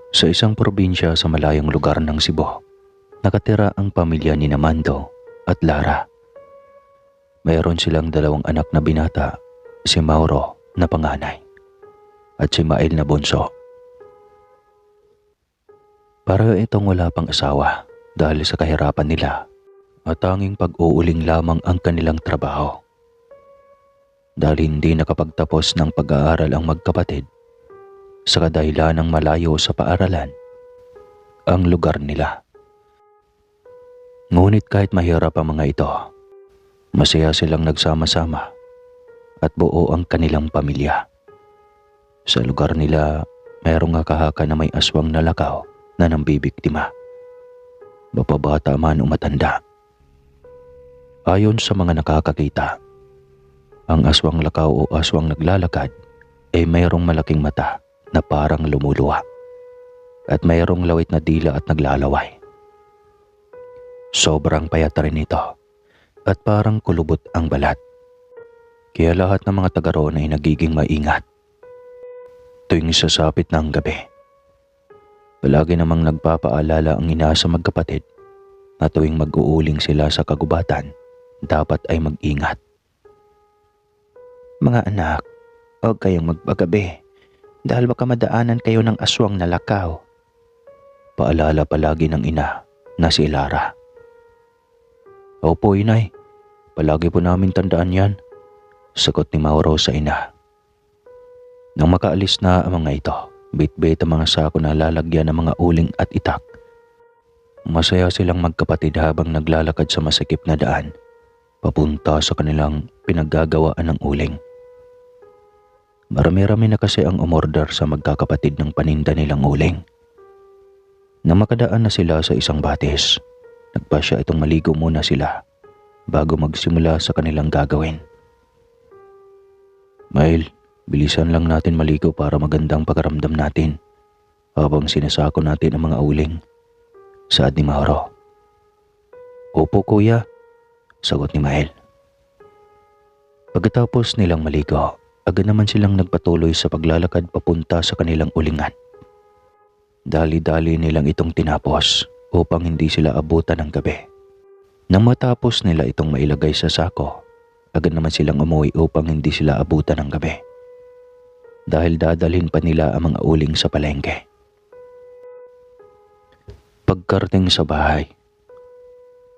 Sa isang probinsya sa malayong lugar ng Cebu, nakatira ang pamilya ni Mando at Lara. Mayroon silang dalawang anak na binata, si Mauro na panganay at si Mael na bunso. Pareho itong wala pang asawa dahil sa kahirapan nila at tanging pag-uuling lamang ang kanilang trabaho. Dahil hindi nakapagtapos ng pag-aaral ang magkapatid, sa kadahilan ng malayo sa paaralan ang lugar nila. Ngunit kahit mahirap ang mga ito, masaya silang nagsama-sama at buo ang kanilang pamilya. Sa lugar nila, mayroong kahaka na may aswang na lakaw na nambibiktima, mapabata man o matanda. Ayon sa mga nakakakita, ang aswang lakaw o aswang naglalakad ay mayroong malaking mata na parang lumuluwa at mayroong lawit na dila at naglalaway. Sobrang payat rin ito at parang kulubot ang balat. Kaya lahat ng mga taga roon ay nagiging maingat tuwing sasapit ng gabi. Palagi namang nagpapaalala ang ina sa magkapatid na tuwing mag-uuling sila sa kagubatan, dapat ay mag-ingat. Mga anak, huwag kayong magpagabi dahil baka madaanan kayo ng aswang na lakaw. Paalala palagi ng ina na si Lara. Opo, inay. Palagi po namin tandaan yan, sagot ni Mauro sa ina. Nang makaalis na ang mga ito, bit-bit ang mga sako na lalagyan ng mga uling at itak. Masaya silang magkapatid habang naglalakad sa masikip na daan, papunta sa kanilang pinaggagawaan ng uling. Marami-rami na kasi ang umorder sa magkakapatid ng paninda nilang uling. Nang makadaan na sila sa isang batis, nagpasya itong maligo muna sila bago magsimula sa kanilang gagawin. Mael, bilisan lang natin maligo para magandang pakaramdam natin habang sinasako natin ang mga uling, saad ni Mauro. Opo kuya, sagot ni Mael. Pagkatapos nilang maligo, agad naman silang nagpatuloy sa paglalakad papunta sa kanilang ulingan. Dali-dali nilang itong tinapos upang hindi sila abutan ng gabi. Nang matapos nila itong mailagay sa sako, agad naman silang umuwi upang hindi sila abutan ng gabi. Dahil dadalhin pa nila ang mga uling sa palengke. Pagkarating sa bahay,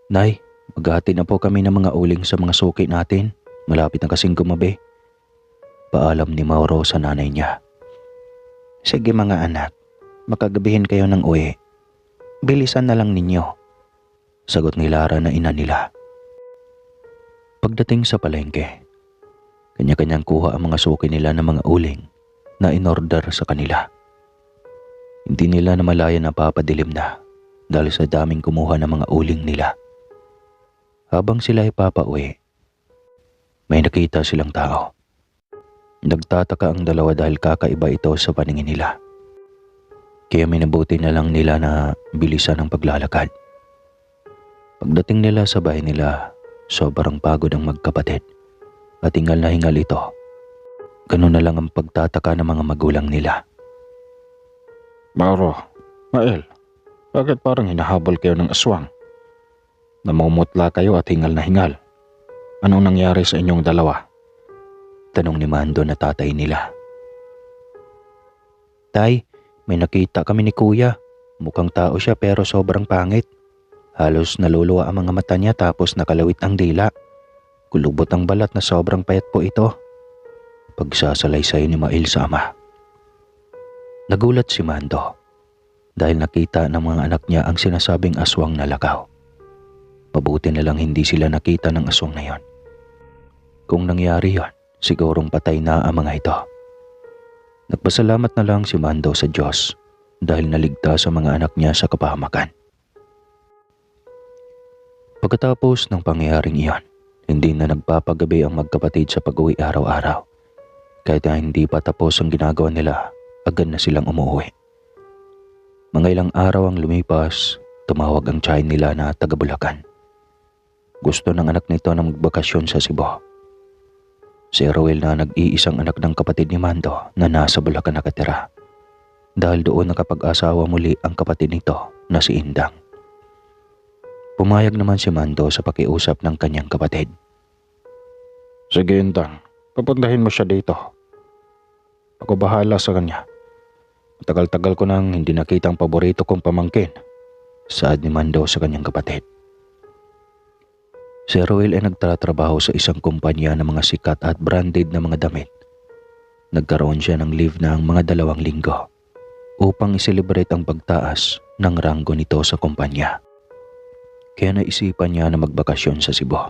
Nay, maghati na po kami ng mga uling sa mga suki natin. Malapit na kasing gumabi, paalam ni Mauro sa nanay niya. Sige mga anak, makagabihin kayo ng uwi. Bilisan na lang ninyo, sagot ni Lara na ina nila. Pagdating sa palengke, kanya-kanyang kuha ang mga suki nila ng mga uling na inorder sa kanila. Hindi nila namalayan na papadilim na dahil sa daming kumuha ng mga uling nila. Habang sila ay papauwi, may nakita silang tao. Nagtataka ang dalawa dahil kakaiba ito sa paningin nila. Kaya minabuti na lang nila na bilisan ang paglalakad. Pagdating nila sa bahay nila, sobrang pagod ang magkapatid at hingal na hingal ito. Ganun na lang ang pagtataka ng mga magulang nila. Mauro, Mael, bakit parang hinahabol kayo ng aswang? Namumutla kayo at hingal na hingal. Anong nangyari sa inyong dalawa? Tanong ni Mando na tatay nila. Tay, may nakita kami ni kuya. Mukhang tao siya pero sobrang pangit. Halos naluluwa ang mga mata niya tapos nakalawit ang dila. Kulubot ang balat na sobrang payat po ito, pagsasalaysay ni Mael sa ama. Nagulat si Mando dahil nakita ng mga anak niya ang sinasabing aswang na lakaw. Pabuti na lang hindi sila nakita ng aswang na yon. Kung nangyari yon, sigurong patay na ang mga ito. Nagpasalamat na lang si Mando sa Diyos dahil naligtas ang mga anak niya sa kapahamakan. Pagkatapos ng pangyayaring iyon, hindi na nagpapagabi ang magkapatid sa pag-uwi araw-araw. Kahit na hindi pa tapos ang ginagawa nila, agad na silang umuwi. Mga ilang araw ang lumipas, tumawag ang tiyahin nila na taga Bulacan. Gusto ng anak nito na magbakasyon sa Cebu. Si Ruel na nag-iisang anak ng kapatid ni Mando na nasa Bulacan nakatira. dahil doon nakapag-asawa muli ang kapatid nito na si Indang. Pumayag naman si Mando sa pakiusap ng kanyang kapatid. Sige Indang, papuntahin mo siya dito. Ako bahala sa kanya. Matagal-tagal ko nang hindi nakita ang paborito kong pamangkin, saad ni Mando sa kanyang kapatid. Si Roel ay nagtatrabaho sa isang kumpanya ng mga sikat at branded na mga damit. Nagkaroon siya ng leave ng mga 2 linggo upang i-celebrate ang pagtaas ng ranggo nito sa kumpanya. Kaya naisipan niya na magbakasyon sa Cebu.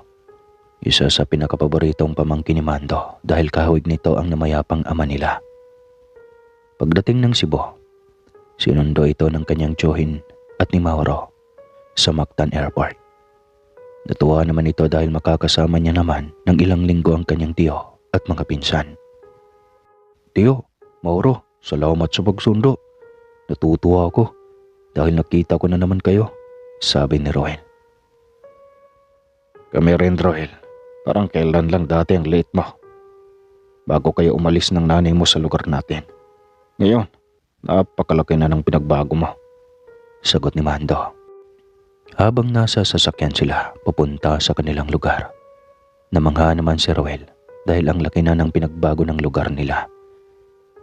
Isa sa pinakapaboritong pamangkin ni Mando dahil kahawig nito ang namayapang ama nila. Pagdating ng Cebu, sinundo ito ng kanyang tiyuhin at ni Mauro sa Mactan Airport. Natuwa naman ito dahil makakasama niya naman ng ilang linggo ang kanyang tiyo at mga pinsan. Tiyo, Mauro, salamat sa pagsundo. Natutuwa ako dahil nakita ko na naman kayo, sabi ni Roel. Kami rin Roel, parang kailan lang dati ang late mo. Bago kayo umalis ng nanay mo sa lugar natin. Ngayon, napakalaki na ng pinagbago mo, sagot ni Mando. Habang nasa sasakyan sila papunta sa kanilang lugar, namangha naman si Roel dahil ang laki na ng pinagbago ng lugar nila.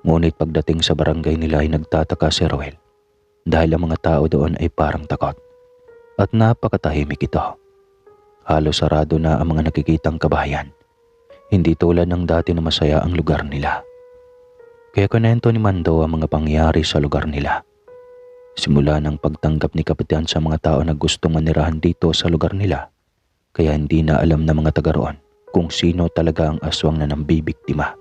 Ngunit pagdating sa barangay nila ay nagtataka si Roel dahil ang mga tao doon ay parang takot at napakatahimik ito. Halos sarado na ang mga nakikitang kabahayan. Hindi tulad ng dati na masaya ang lugar nila. Kaya kunento ni Mando ang mga pangyayari sa lugar nila. Simula ng pagtanggap ni Kapitan sa mga tao na gustong manirahan dito sa lugar nila, kaya hindi na alam ng mga taga roon kung sino talaga ang aswang na nambibiktima.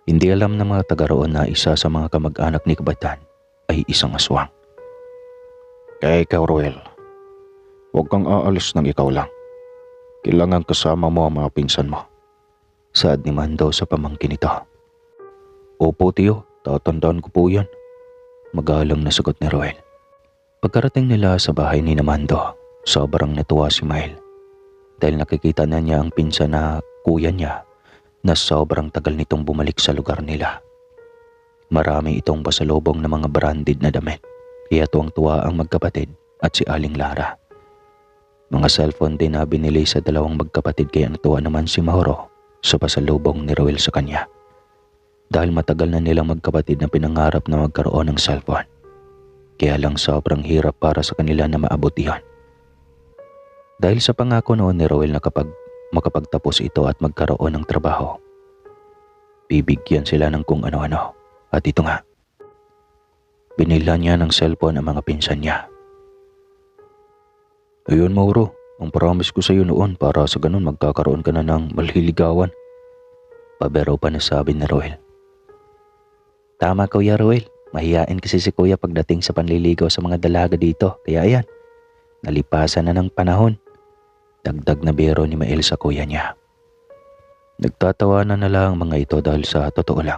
Hindi alam ng mga taga roon na isa sa mga kamag-anak ni Kapitan ay isang aswang. Kaya ikaw Roel, huwag kang aalis ng ikaw lang. Kailangan kasama mo ang mga pinsan mo, saad ni Mando sa pamangkin nito. Opo tiyo, tatandaan ko po yan, magalang na sagot ni Roel. Pagkarating nila sa bahay ni Mando, sobrang natuwa si Mael dahil nakikita na niya ang pinsan na kuya niya na sobrang tagal nitong bumalik sa lugar nila. Marami itong pasalubong na mga branded na damit, kaya tuwang-tuwa ang magkapatid at si Aling Lara. Mga cellphone din na binili sa 2 magkapatid kaya natuwa naman si Mauro sa pasalubong ni Roel sa kanya. Dahil matagal na nilang magkapatid na pinangarap na magkaroon ng cellphone. Kaya lang sobrang hirap para sa kanila na maabot iyon. Dahil sa pangako noon ni Roel na kapag makapagtapos ito at magkaroon ng trabaho, bibigyan sila ng kung ano-ano. At ito nga, binila niya ng cellphone ang mga pinsan niya. Ayun Mauro, ang promise ko sa iyo noon para sa ganun magkakaroon ka na ng maliligawan, pabero pa nasabi ni Roel. Tama Kuya Roel, mahiyain kasi si Kuya pagdating sa panliligaw sa mga dalaga dito. Kaya ayan, nalipasan na ng panahon. Dagdag na biro ni Mael sa kuya niya. Nagtatawanan na lang ang mga ito dahil sa totoo lang,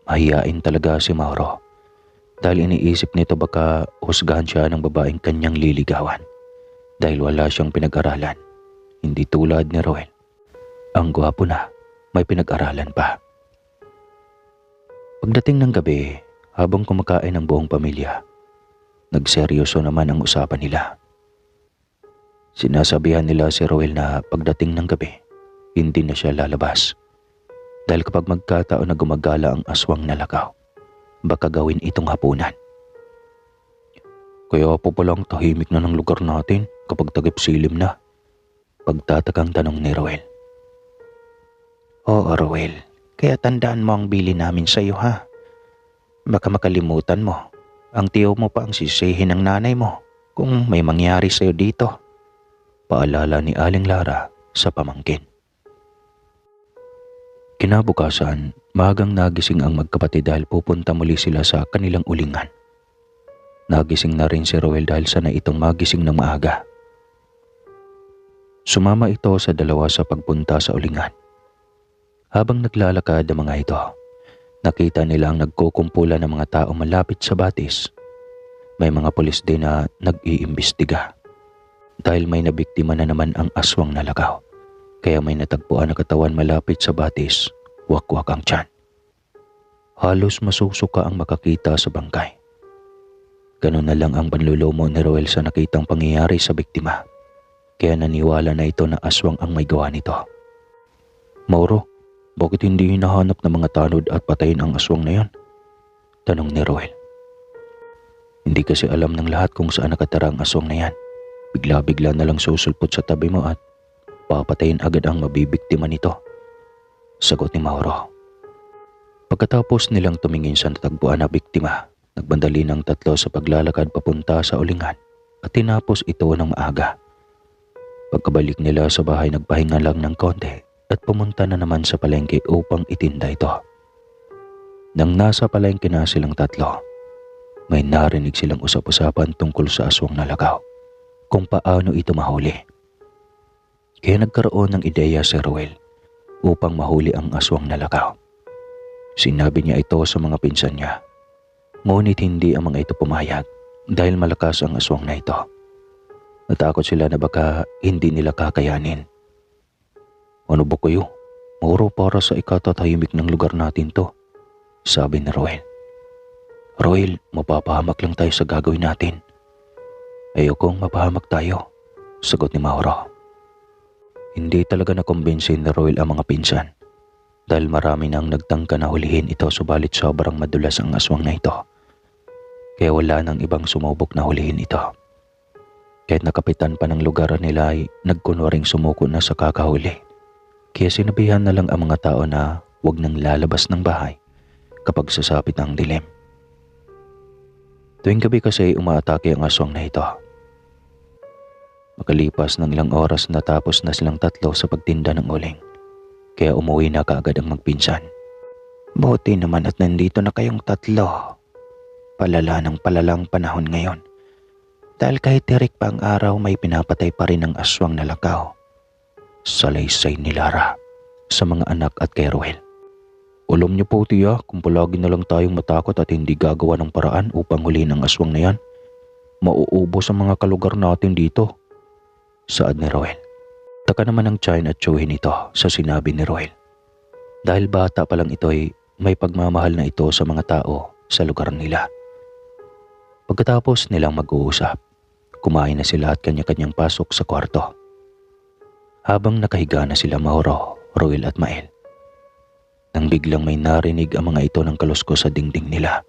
mahiyain talaga si Mauro. Dahil iniisip nito baka husgahan siya ng babaeng kanyang liligawan. Dahil wala siyang pinag-aralan. Hindi tulad ni Roel. Ang gwapo na, may pinag-aralan pa. Pagdating ng gabi, habang kumakain ang buong pamilya, nagseryoso naman ang usapan nila. Sinasabihan nila si Roel na pagdating ng gabi, hindi na siya lalabas. Dahil kapag magkataon na gumagala ang aswang na lakaw, baka gawin itong hapunan. Kaya po palang tahimik na ng lugar natin kapag tagip-silim na, pagtatakang tanong ni Roel. Oo Roel, kaya tandaan mo ang bili namin sa iyo ha. Baka makalimutan mo, ang tiyo mo pa ang sisihin ng nanay mo kung may mangyari sa iyo dito. Paalala ni Aling Lara sa pamangkin. Kinabukasan, maagang nagising ang magkapatid dahil pupunta muli sila sa kanilang ulingan. Nagising na rin si Roel dahil sanay itong magising ng maaga. Sumama ito sa 2 sa pagpunta sa ulingan. Habang naglalakad ang mga ito, nakita nila ang nagkukumpulan ng mga tao malapit sa batis. May mga pulis din na nag-iimbestiga. Dahil may nabiktima na naman ang aswang na lakaw. Kaya may natagpuan na katawan malapit sa batis, wakwak ang tiyan. Halos masusuka ang makakita sa bangkay. Ganun na lang ang panlulumo ni Roel sa nakitang pangyayari sa biktima. Kaya naniwala na ito na aswang ang may gawa nito. Mauro, bakit hindi hinahanap ng mga tanod at patayin ang aswang na yan? Tanong ni Roel. Hindi kasi alam ng lahat kung saan nakatira ang aswang na yan. Bigla-bigla na lang susulpot sa tabi mo at papatayin agad ang mabibiktima nito. Sagot ni Mauro. Pagkatapos nilang tumingin sa natagpuan na biktima, nagbandali ng tatlo sa paglalakad papunta sa ulingan at tinapos ito ng maaga. Pagkabalik nila sa bahay, nagpahinga lang ng konti at pumunta na naman sa palengke upang itinda ito. Nang nasa palengke na silang tatlo, may narinig silang usap-usapan tungkol sa aswang na lagaw, kung paano ito mahuli. Kaya nagkaroon ng ideya si Roel upang mahuli ang aswang na lagaw. Sinabi niya ito sa mga pinsan niya, ngunit hindi ang mga ito pumayag dahil malakas ang aswang na ito. Natakot sila na baka hindi nila kakayanin. Ano ba kayo? Mauro, para sa ikatatahimik ng lugar natin to, sabi ni Roel. Roel, mapapahamak lang tayo sa gagawin natin. Ayokong mapahamak tayo, sagot ni Mauro. Hindi talaga nakumbinsin ni Roel ang mga pinsan dahil marami nang nagtangka na hulihin ito, subalit sobrang madulas ang aswang na ito. Kaya wala nang ibang sumubok na hulihin ito. Kahit nakapitan pa ng lugar nila ay nagkunwaring sumuko na sa kakahuli. Kaya sinabihan na lang ang mga tao na huwag nang lalabas ng bahay kapag sasapit ang dilim. Tuwing gabi kasi umaatake ang aswang na ito. Makalipas ng ilang oras natapos na silang tatlo sa pagtinda ng uling. Kaya umuwi na kaagad ang magpinsan. Buti naman at nandito na kayong tatlo. Palala ng palalang panahon ngayon. Dahil kahit tirik pa ang araw, may pinapatay pa rin ang aswang na lagaw. Salaysay ni Lara sa mga anak at kay Roel. Alam niyo po tiya, kung palagi na lang tayong matakot at hindi gagawa ng paraan upang hulihin ang aswang na yan, mauubos ang mga kalugar natin dito, saad ni Roel. Taka naman ang Chine at Chuhin nito sa sinabi ni Roel. Dahil bata pa lang ito ay may pagmamahal na ito sa mga tao sa lugar nila. Pagkatapos nilang mag-uusap, kumain na sila at kanya-kanyang pasok sa kwarto. Habang nakahiga na sila Mauro, Roel at Mael, nang biglang may narinig ang mga ito ng kaluskos sa dingding nila.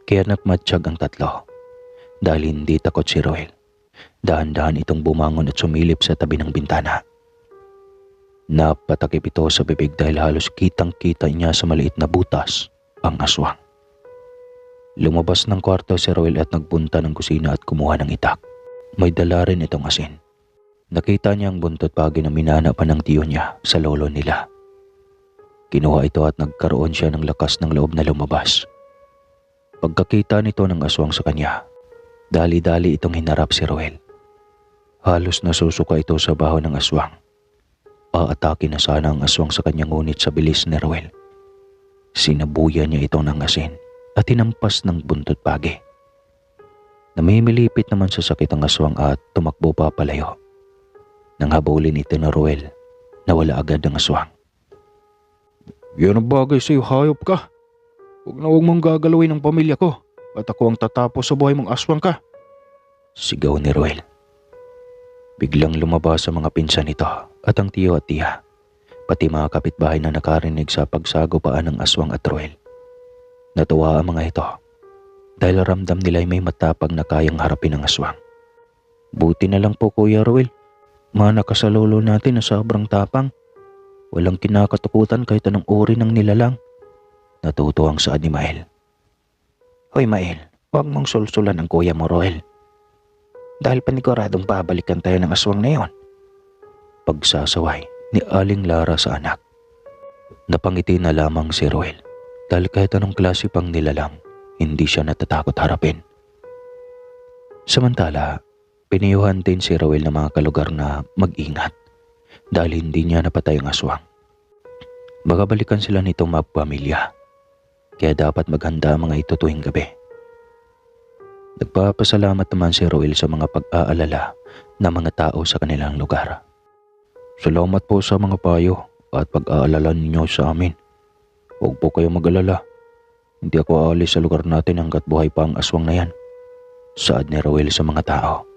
Kaya napmatsyag ang tatlo. Dahil hindi takot si Roel, dahan-dahan itong bumangon at sumilip sa tabi ng bintana. Napatakip ito sa bibig dahil halos kitang-kita niya sa maliit na butas ang aswang. Lumabas ng kwarto si Roel at nagpunta ng kusina at kumuha ng itak. May dala rin itong asin. Nakita niya ang buntot pagi na minana pa ng tiyo niya sa lolo nila. Kinuha ito at nagkaroon siya ng lakas ng loob na lumabas. Pagkakita nito ng aswang sa kanya, dali-dali itong hinarap si Roel. Halos nasusuka ito sa baho ng aswang. Aatake na sana ang aswang sa kanya, ngunit sa bilis ni Roel, sinabuyan niya itong ng asin at tinampas ng buntot pagi. Namimilipit naman sa sakit ang aswang at tumakbo pa palayo. Nang habulin ito na Roel, nawala agad ang aswang. Yan ang bagay sa'yo, hayop ka. Huwag mong gagalawin ang pamilya ko at ako ang tatapos sa buhay mong aswang ka, sigaw ni Roel. Biglang lumabas sa mga pinsan nito at ang tiyo at tiya, pati mga kapitbahay na nakarinig sa pagsagupaan ng aswang at Roel. Natuwa ang mga ito dahil ramdam nila ay may matapag na kayang harapin ang aswang. Buti na lang po Kuya Roel, mana ka sa lolo natin na sobrang tapang. Walang kinakatakutan kahit anong uri ng nilalang, natutuwang saad ni Mael. Hoy Mael, huwag mong sulsulan ang kuya mo Roel. Dahil paniguradong babalikan tayo ng aswang na yon, pagsasaway ni Aling Lara sa anak. Napangiti na lamang si Roel dahil kahit anong klase pang nilalang, hindi siya natatakot harapin. Samantala, piniyuhan din si Roel ng mga kalugar na mag-ingat dahil hindi niya napatay ang aswang. Baka balikan sila nitong magpamilya, kaya dapat maghanda ang mga ito tuwing gabi. Nagpapasalamat naman si Roel sa mga pag-aalala ng mga tao sa kanilang lugar. Salamat po sa mga payo at pag-aalala ninyo sa amin. Huwag po kayo mag-alala. Hindi ako aalis sa lugar natin hanggat buhay pa ang aswang na yan, saad ni Roel sa mga tao.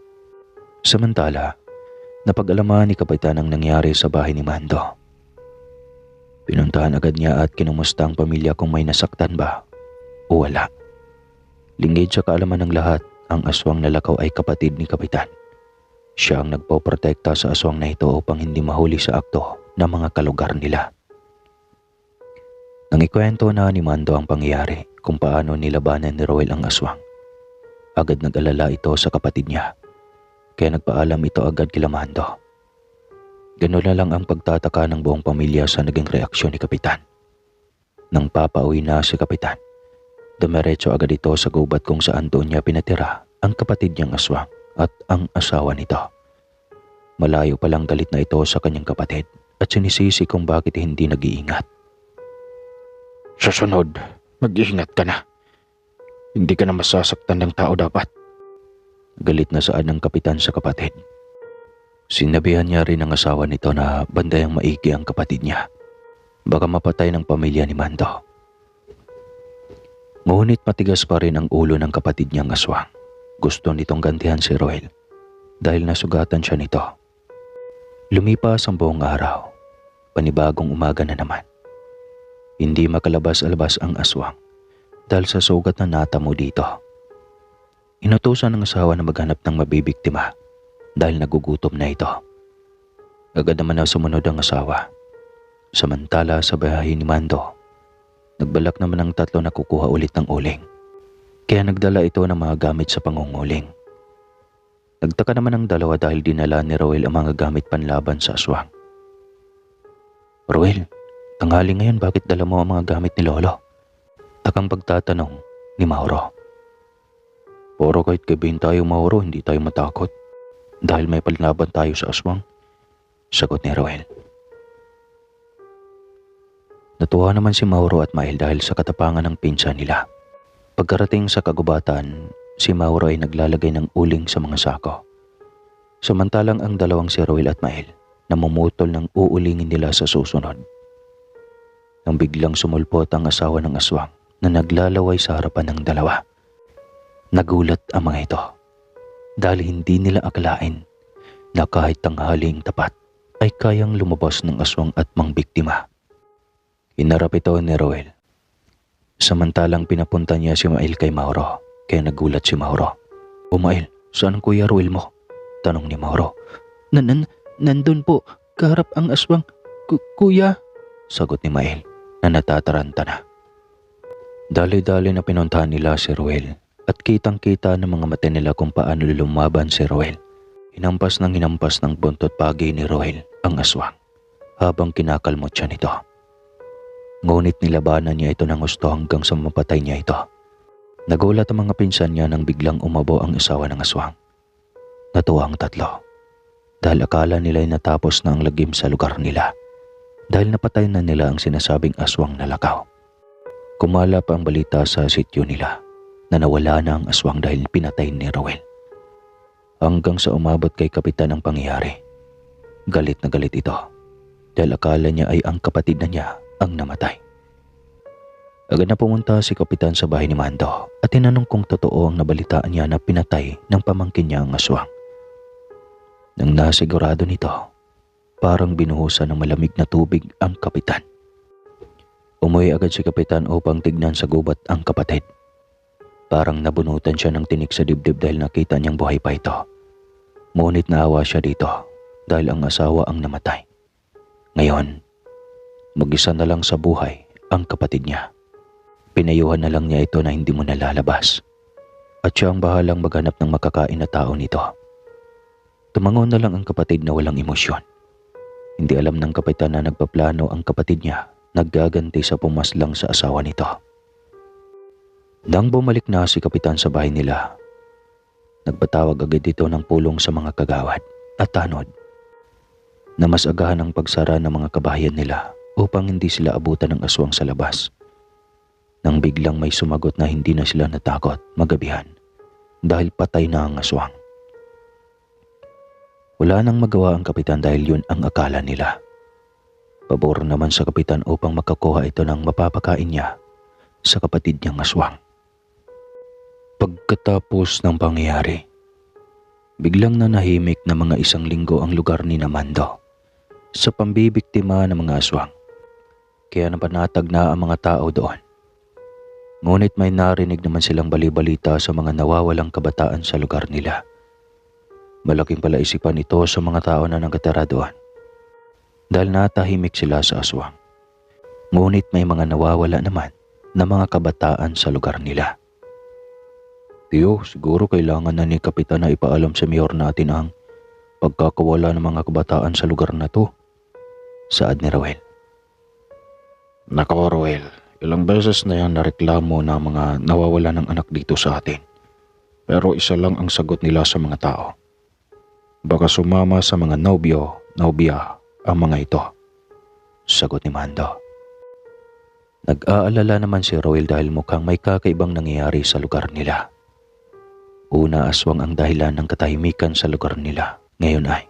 Samantala, napag-alaman ni Kapitan ang nangyari sa bahay ni Mando. Pinuntahan agad niya at kinumusta ang pamilya kung may nasaktan ba o wala. Lingid sa kaalaman ng lahat, ang aswang na lakaw ay kapatid ni Kapitan. Siya ang nagpoprotekta sa aswang na ito upang hindi mahuli sa akto ng mga kalugar nila. Nang ikwento na ni Mando ang pangyayari kung paano nilabanan ni Roel ang aswang, agad nag-alala ito sa kapatid niya. Kaya nagpaalam ito agad kila Mando. Ganun na lang ang pagtataka ng buong pamilya sa naging reaksyon ni Kapitan. Nang papauwi na si Kapitan, dumiretso agad ito sa gubat kung saan doon niya pinatira ang kapatid niyang aswang at ang asawa nito. Malayo palang galit na ito sa kanyang kapatid at sinisisi kung bakit hindi nag-iingat. Sa sunod, mag-iingat ka na. Hindi ka na masasaktan ng tao dapat. Galit na saad ng Kapitan sa kapatid. Sinabihan niya rin ang asawa nito na bandayang maigi ang kapatid niya. Baka mapatay ng pamilya ni Mando. Ngunit matigas pa rin ang ulo ng kapatid niyang aswang. Gusto nitong gantihan si Roel dahil nasugatan siya nito. Lumipas ang buong araw. Panibagong umaga na naman. Hindi makalabas-alabas ang aswang dahil sa sugat na natamo dito. Inutusan ng asawa na maghanap ng mabibiktima dahil nagugutom na ito. Agad naman na sumunod ang asawa. Samantala sa bahay ni Mando, nagbalak naman ang tatlo na kukuha ulit ng uling. Kaya nagdala ito ng mga gamit sa pangunguling. Nagtaka naman ang dalawa dahil dinala ni Roel ang mga gamit panlaban sa aswang. Roel, tanghali ngayon, bakit dala mo ang mga gamit ni Lolo? Takang pagtatanong ni Mauro. Puro kahit gabihin tayo, Mauro, hindi tayo matakot. Dahil may panlaban tayo sa aswang, sagot ni Roel. Natuwa naman si Mauro at Mael dahil sa katapangan ng pinsan nila. Pagkarating sa kagubatan, si Mauro ay naglalagay ng uling sa mga sako. Samantalang ang dalawang si Roel at Mael namumutol ng uulingin nila sa susunod. Nang biglang sumulpot ang asawa ng aswang na naglalaway sa harapan ng dalawa. Nagulat ang mga ito dahil hindi nila akalain na kahit tanghaling tapat ay kayang lumabas ng aswang at mangbiktima. Hinarap ito ni Roel. Samantalang pinapunta niya si Mael kay Mauro, kaya nagulat si Mauro. O Mael, saan ang Kuya Roel mo? Tanong ni Mauro. Nandun po, kaharap ang aswang. Kuya, sagot ni Mael na natataranta na. Dali-dali na pinuntahan nila si Roel at kitang-kita ng mga mata nila kung paano lumaban si Roel. Hinampas ng buntot pagi ni Roel ang aswang habang kinakalmot siya nito. Ngunit nilabanan niya ito ng gusto hanggang sa mapatay niya ito. Nagulat ang mga pinsan niya nang biglang umabo ang asawa ng aswang. Natuwa ang tatlo dahil akala nila ay natapos na ang lagim sa lugar nila dahil napatay na nila ang sinasabing aswang na lakaw. Kumala pa ang balita sa sityo nila na nawala na ang aswang dahil pinatay ni Roel. Hanggang sa umabot kay Kapitan ang pangyayari. Galit na galit ito dahil akala niya ay ang kapatid na niya ang namatay. Agad na pumunta si Kapitan sa bahay ni Mando at tinanong kung totoo ang nabalitaan niya na pinatay ng pamangkin niya ang aswang. Nang nasigurado nito, parang binuhusan ng malamig na tubig ang Kapitan. Umuwi agad si Kapitan upang tignan sa gubat ang kapatid. Parang nabunutan siya ng tinik sa dibdib dahil nakita niyang buhay pa ito. Ngunit naawa siya dito dahil ang asawa ang namatay. Ngayon, mag-isa na lang sa buhay ang kapatid niya. Pinayuhan na lang niya ito na hindi mo nalalabas. At siya ang bahalang maghanap ng makakain na tao nito. Tumangon na lang ang kapatid na walang emosyon. Hindi alam ng Kapitan na nagpaplano ang kapatid niya naggaganti sa pumaslang sa asawa nito. Nang bumalik na si Kapitan sa bahay nila, nagpatawag agad ito ng pulong sa mga kagawad at tanod na mas agahan ang pagsara ng mga kabahayan nila upang hindi sila abutan ng aswang sa labas. Nang biglang may sumagot na hindi na sila natakot magabihan dahil patay na ang aswang. Wala nang magawa ang Kapitan dahil yun ang akala nila. Pabor naman sa Kapitan upang makakuha ito ng mapapakain niya sa kapatid niyang aswang. Pagkatapos ng pangyayari, biglang nanahimik na mga 1 linggo ang lugar ni Mando sa pambibiktima ng mga aswang. Kaya napanatag na ang mga tao doon. Ngunit may narinig naman silang bali-balita sa mga nawawalang kabataan sa lugar nila. Malaking palaisipan ito sa mga tao na nakatira doon dahil natahimik sila sa aswang. Ngunit may mga nawawala naman na mga kabataan sa lugar nila. Tiyo, siguro kailangan na ni Kapitan na ipaalam sa mayor natin ang pagkakawala ng mga kabataan sa lugar na to, saad ni Roel. Nako Roel, ilang beses na yan nareklamo na mga nawawala ng anak dito sa atin. Pero isa lang ang sagot nila sa mga tao. Baka sumama sa mga nobya ang mga ito, sagot ni Mando. Nag-aalala naman si Roel dahil mukhang may kakaibang nangyayari sa lugar nila. Una, aswang ang dahilan ng katahimikan sa lugar nila. Ngayon ay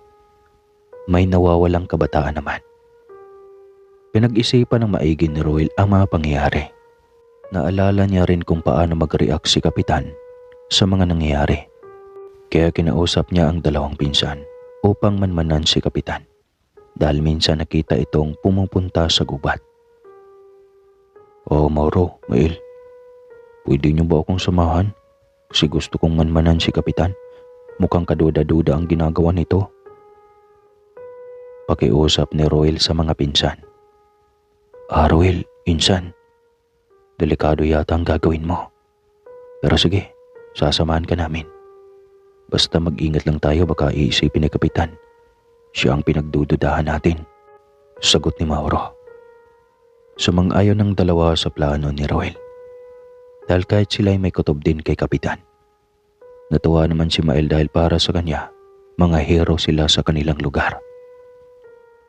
may nawawalang kabataan naman. Pinag-isipan ng maigi ni Roel ang mga pangyayari. Naalala niya rin kung paano mag-react si Kapitan sa mga nangyayari. Kaya kinausap niya ang 2 pinsan upang manmanan si Kapitan dahil minsan nakita itong pumupunta sa gubat. Oh Mauro, Mael, pwede niyo ba akong samahan? Kasi gusto kong manmanan si Kapitan. Mukhang kaduda-duda ang ginagawa nito. Pakiusap ni Roel sa mga pinsan. Roel, insan, Delikado yata ang gagawin mo. Pero sige, sasamahan ka namin. Basta mag-ingat lang tayo, baka iisipin ni Kapitan siya ang pinagdududahan natin, sagot ni Mauro. Sumang-ayon ng dalawa sa plano ni Roel. Dahil kahit sila ay may kutob din kay Kapitan. Natuwa naman si Mael dahil para sa kanya, mga hero sila sa kanilang lugar.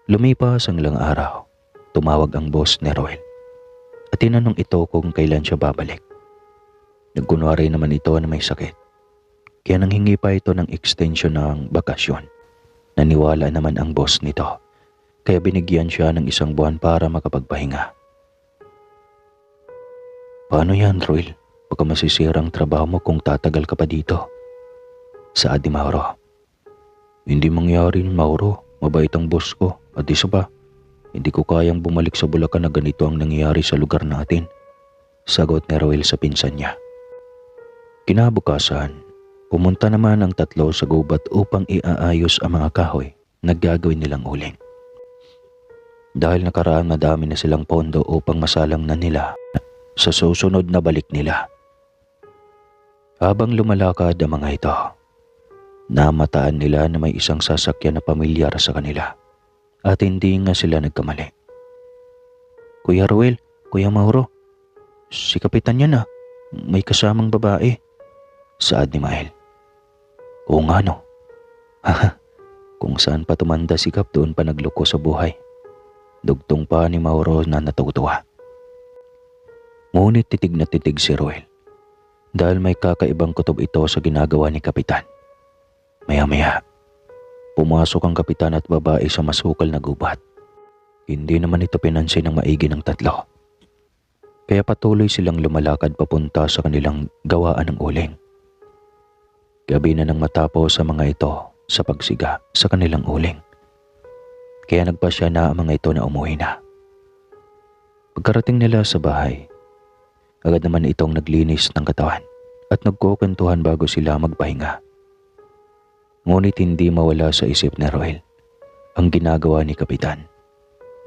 Lumipas ang ilang araw, tumawag ang boss ni Roel at tinanong ito kung kailan siya babalik. Nagkunwari naman ito na may sakit, kaya nanghingi pa ito ng extension ng bakasyon. Naniwala naman ang boss nito, kaya binigyan siya ng 1 buwan para makapagpahinga. Paano yan, Roel? Baka masisira ang trabaho mo kung tatagal ka pa dito, saad ni Mauro. Hindi mangyari ni Mauro, mabait ang boss ko. At isa pa, hindi ko kayang bumalik sa Bulacan na ganito ang nangyayari sa lugar natin, sagot ni Roel sa pinsan niya. Kinabukasan, pumunta naman ang 3 sa gubat upang iaayos ang mga kahoy na gagawin nilang uling. Dahil nakaraang nadami na silang pondo upang masalang na nila sa susunod na balik nila. Habang lumalakad ang mga ito, namataan nila na may isang sasakyan na pamilyar sa kanila at hindi nga sila nagkamali. Kuya Roel, Kuya Mauro, si Kapitan yan may kasamang babae, saad ni Mael. Oo nga no. Kung saan pa tumanda si Kap doon pa nagloko sa buhay. Dugtong pa ni Mauro na natutuwa. Ngunit titig na titig si Roel dahil may kakaibang kutob ito sa ginagawa ni Kapitan. Maya-maya, pumasok ang Kapitan at babae sa masukal na gubat. Hindi naman ito pinansin ng maigi ng 3. Kaya patuloy silang lumalakad papunta sa kanilang gawaan ng uling. Gabi na nang matapos sa mga ito sa pagsiga sa kanilang uling. Kaya nagpasya na ang mga ito na umuwi na. Pagkarating nila sa bahay, agad naman itong naglinis ng katawan at nagkukwentuhan bago sila magpahinga. Ngunit hindi mawala sa isip ni Roel ang ginagawa ni Kapitan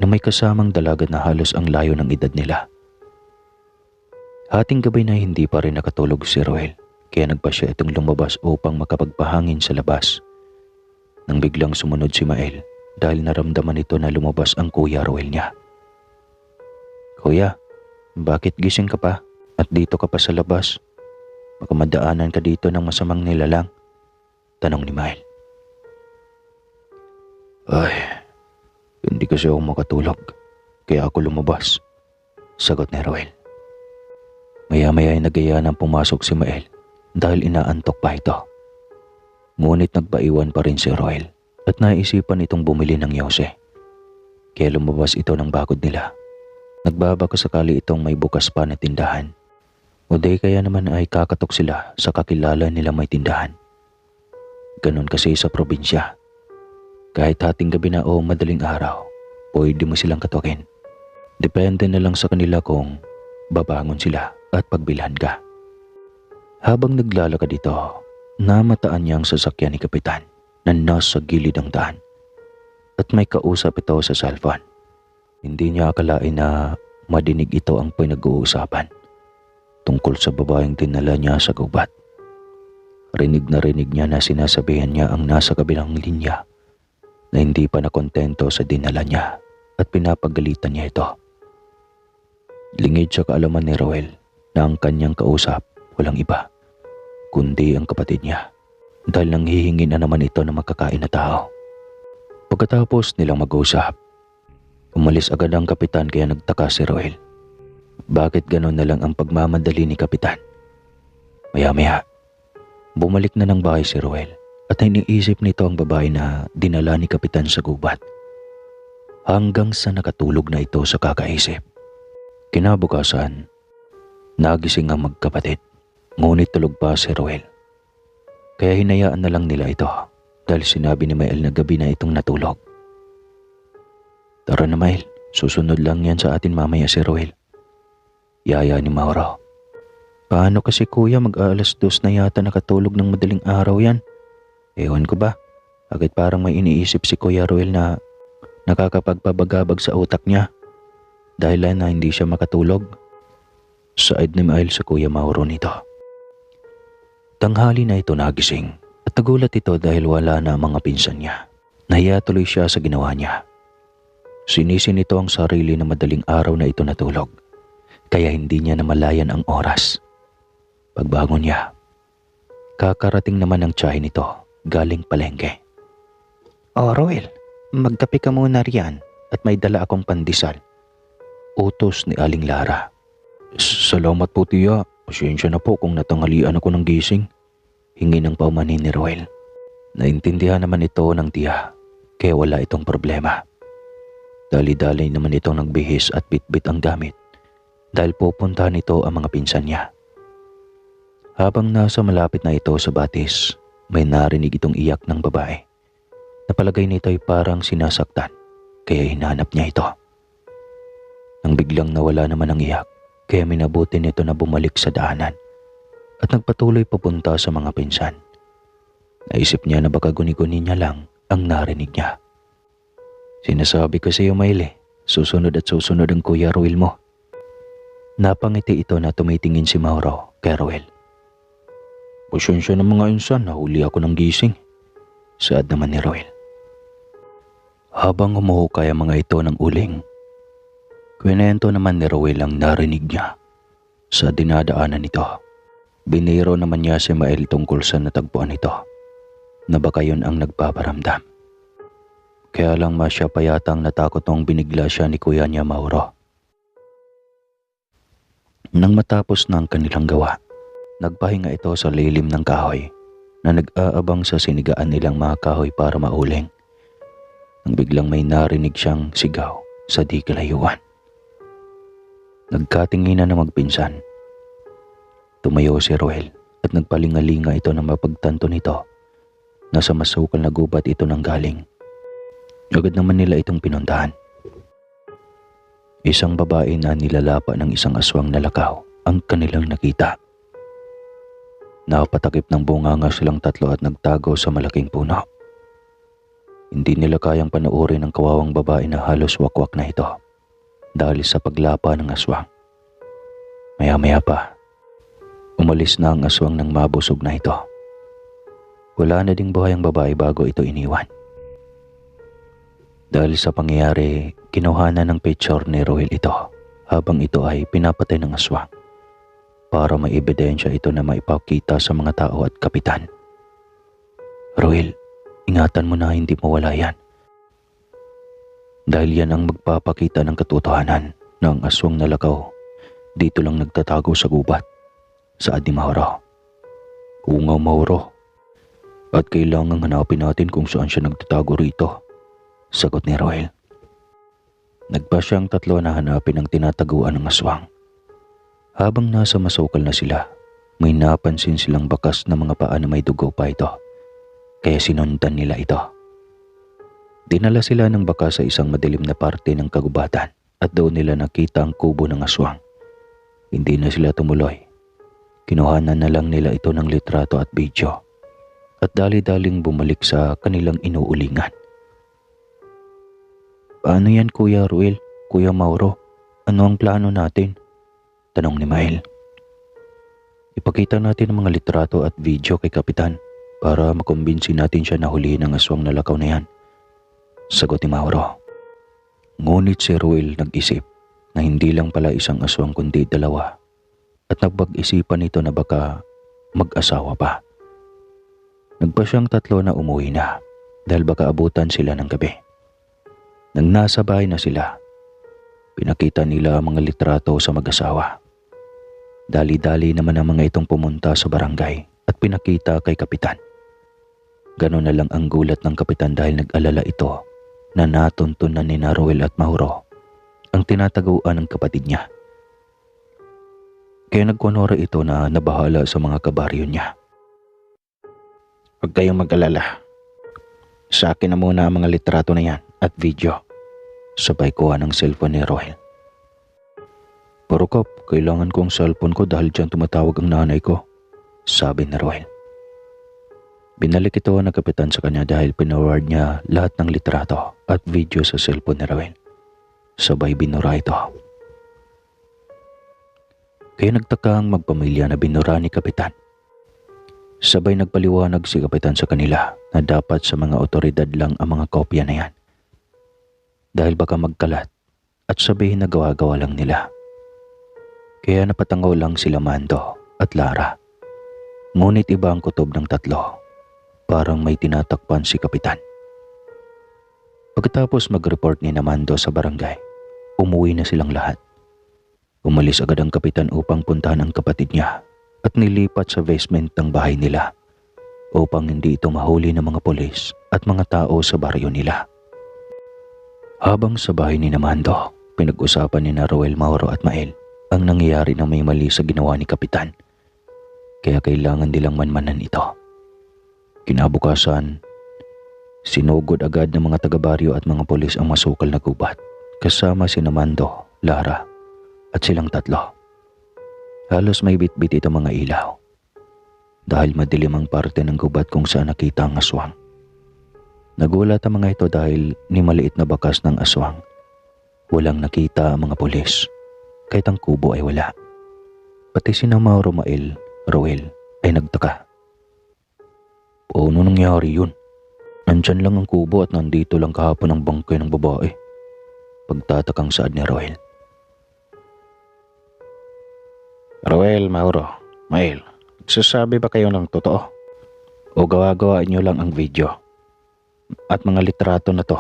na may kasamang dalaga na halos ang layo ng edad nila. Hating gabi na hindi pa rin nakatulog si Roel, kaya nagpasya itong lumabas upang makapagpahangin sa labas. Nang biglang sumunod si Mael dahil naramdaman ito na lumabas ang Kuya Roel niya. Kuya, bakit gising ka pa at dito ka pa sa labas? Baka madaanan ka dito ng masamang nilalang, tanong ni Mael. Ay, hindi kasi ako makatulog, kaya ako lumabas, sagot ni Roel. Maya-maya ay nagaya ng pumasok si Mael dahil inaantok pa ito. Ngunit nagpaiwan pa rin si Roel at naisipan itong bumili ng yose. Kaya lumabas ito ng bakod nila Nagbabaka sakali itong may bukas pa na tindahan. O di kaya naman ay kakatok sila sa kakilala nila may tindahan. Ganon kasi sa probinsya. Kahit hating gabi na o madaling araw, pwede mo silang katokin. Depende na lang sa kanila kung babangon sila at pagbilhan ka. Habang naglalakad ito, namataan niya ang sasakyan ni Kapitan na nasa gilid ng daan. At may kausap ito sa cellphone. Hindi niya akalain na madinig ito ang pinag-uusapan tungkol sa babaeng dinala niya sa gubat. Rinig na rinig niya na sinasabihan niya ang nasa kabilang linya na hindi pa nakontento sa dinala niya at pinapagalitan niya ito. Lingid sa kaalaman ni Roel na ang kanyang kausap walang iba kundi ang kapatid niya dahil nanghihingi na naman ito ng makakain na tao. Pagkatapos nilang mag-usap, umalis agad ang kapitan kaya nagtaka si Roel. Bakit ganon na lang ang pagmamadali ni Kapitan? Maya-maya, bumalik na ng bahay si Roel at iniisip nito ang babae na dinala ni Kapitan sa gubat. Hanggang sa nakatulog na ito sa kakaisip. Kinabukasan, nagising ang magkapatid, ngunit tulog pa si Roel. Kaya hinayaan na lang nila ito dahil sinabi ni Mael na gabi na itong natulog. Tara na Mael, susunod lang yan sa atin mamaya si Roel. Yaya ni Mauro. Paano kasi kuya mag-aalas 2 na yata nakatulog ng madaling araw yan? Ewan ko ba, agad parang may iniisip si Kuya Roel na nakakapagpabagabag sa utak niya dahil na hindi siya makatulog. Saad ni Mael sa Kuya Mauro nito. Tanghali na ito nagising at nagulat ito dahil wala na ang mga pinsan niya. Nahiya tuloy siya sa ginawa niya. Sinisin nito ang sarili na madaling araw na ito natulog, kaya hindi niya namalayan ang oras. Pagbangon niya, kakarating naman ang tiyahin nito galing palengke. "Oh Roel, magkape ka muna riyan at may dala akong pandesal," utos ni Aling Lara. Salamat po tiya, pasensya na po kung natanghalian ako ng gising. Hingi ng paumanhin ni Roel. Naintindihan naman ito ng tiya, kaya wala itong problema. Dali-dali naman itong nagbihis at bitbit ang gamit dahil pupuntahan ito ang mga pinsan niya. Habang nasa malapit na ito sa batis, may narinig itong iyak ng babae. Napalagay nito ay parang sinasaktan, kaya hinanap niya ito. Nang biglang nawala naman ang iyak, kaya minabuti nito na bumalik sa daanan at nagpatuloy papunta sa mga pinsan. Naisip niya na baka guni-guni niya lang ang narinig niya. Sinasabi ko sa iyo, Mayle, susunod at susunod ang Kuya Roel mo. Napangiti ito na tumitingin si Mauro kay Roel. Pasensya ng mga insan, nahuli ako ng gising, saad naman ni Roel. Habang humuhukay ang mga ito ng uling, kwento naman ni Roel ang narinig niya sa dinadaanan nito. Biniro naman niya si Mael tungkol sa natagpuan nito na baka yun ang nagpaparamdam. Kaya lang masya pa yatang natakot nung binigla siya ni kuya niya Mauro. Nang matapos na ang kanilang gawa, nagpahinga ito sa lilim ng kahoy na nag-aabang sa sinigaan nilang mga kahoy para mauling. Nang biglang may narinig siyang sigaw sa di kalayuan. Nagkatinginan na magpinsan. Tumayo si Roel at nagpalingalinga ito na mapagtanto nito na sa masukal na gubat ito nang galing. Agad naman nila itong pinuntahan. Isang babae na nilalapa ng isang aswang na lakaw ang kanilang nakita. Napatakip ng bunganga silang tatlo at nagtago sa malaking puno. Hindi nila kayang panoorin ang kawawang babae na halos wakwak na ito dahil sa paglapa ng aswang. Maya-maya pa, umalis na ang aswang ng mabusog na ito. Wala na ding buhay ang babae bago ito iniwan. Dahil sa pangyayari, kinuhanan ng picture ni Roel ito habang ito ay pinapatay ng aswang para may ebidensya ito na maipakita sa mga tao at kapitan. Roel, ingatan mo na hindi mawala yan. Dahil yan ang magpapakita ng katotohanan na ang aswang na lakaw dito lang nagtatago sa gubat, saad ni Mauro. Oo nga Mauro, at kailangang hanapin natin kung saan siya nagtatago rito, sagot ni Roel. Nagpa siyang tatlo na hanapin ang tinataguan ng aswang. Habang nasa masukal na sila, may napansin silang bakas na mga paa na may dugo pa ito. Kaya sinundan nila ito. Dinala sila ng bakas sa isang madilim na parte ng kagubatan at doon nila nakita ang kubo ng aswang. Hindi na sila tumuloy. Kinuhanan na lang nila ito ng litrato at video at dali-daling bumalik sa kanilang inuulingan. "Paano yan, Kuya Ruel? Kuya Mauro? Ano ang plano natin?" tanong ni Mael. "Ipakita natin ang mga litrato at video kay Kapitan para makumbinsi natin siya na hulihin ang aswang na lakaw na yan," sagot ni Mauro. Ngunit si Ruel nag-isip na hindi lang pala isang aswang kundi dalawa at nagpag-isipan nito na baka mag-asawa pa. Nagpa siyang tatlo na umuwi na dahil baka abutan sila ng gabi. Nang nasa bahay na sila, pinakita nila ang mga litrato sa mag-asawa. Dali-dali naman ang mga itong pumunta sa barangay at pinakita kay Kapitan. Ganon na lang ang gulat ng Kapitan dahil nag-alala ito na natuntunan ni Ruel at Mauro ang tinataguan ng kapatid niya. Kaya nagkunwari ito na nabahala sa mga kabaryo niya. "Huwag kayong mag-alala. Sa akin na muna ang mga litrato na yan at video," sabay kuha ng cellphone ni Ruel. "Pero Kap, kailangan ko ang cellphone ko dahil dyan tumatawag ang nanay ko," sabi ni Ruel. Binalik ito ng Kapitan sa kanya dahil pinaward niya lahat ng litrato at video sa cellphone ni Ruel. Sabay binura ito. Kaya nagtaka ang magpamilya na binura ni Kapitan. Sabay nagpaliwanag si Kapitan sa kanila na dapat sa mga otoridad lang ang mga kopya na yan. Dahil baka magkalat at sabihin na gawa-gawa lang nila. Kaya napatangaw lang sila Mando at Lara. Ngunit iba ang kutob ng tatlo. Parang may tinatakpan si Kapitan. Pagkatapos mag-report ni Mando sa barangay, umuwi na silang lahat. Umalis agad ang Kapitan upang puntahan ang kapatid niya at nilipat sa basement ng bahay nila upang hindi ito mahuli ng mga pulis at mga tao sa baryo nila. Habang sa bahay ni Mando, pinag-usapan ni Ruel, Mauro at Mael ang nangyayari na may mali sa ginawa ni Kapitan. Kaya kailangan nilang manmanan ito. Kinabukasan, sinugod agad ng mga taga-baryo at mga pulis ang masukal na gubat kasama si Mando, Lara at silang tatlo. Halos may bit-bit itong mga ilaw dahil madilim ang parte ng gubat kung saan nakita ang aswang. Nagulat ang mga ito dahil ni maliit na bakas ng aswang. Walang nakita ang mga pulis kahit ang kubo ay wala. Pati si Mauro, Mael, Ruel ay nagtaka. "Paano nangyari yun? Nandyan lang ang kubo at nandito lang kahapon ang bangkay ng babae," pagtatakang saad ni Ruel. "Ruel, Mauro, Mael, sasabi ba kayo ng totoo? O gawa-gawa niyo lang ang video at mga litrato na to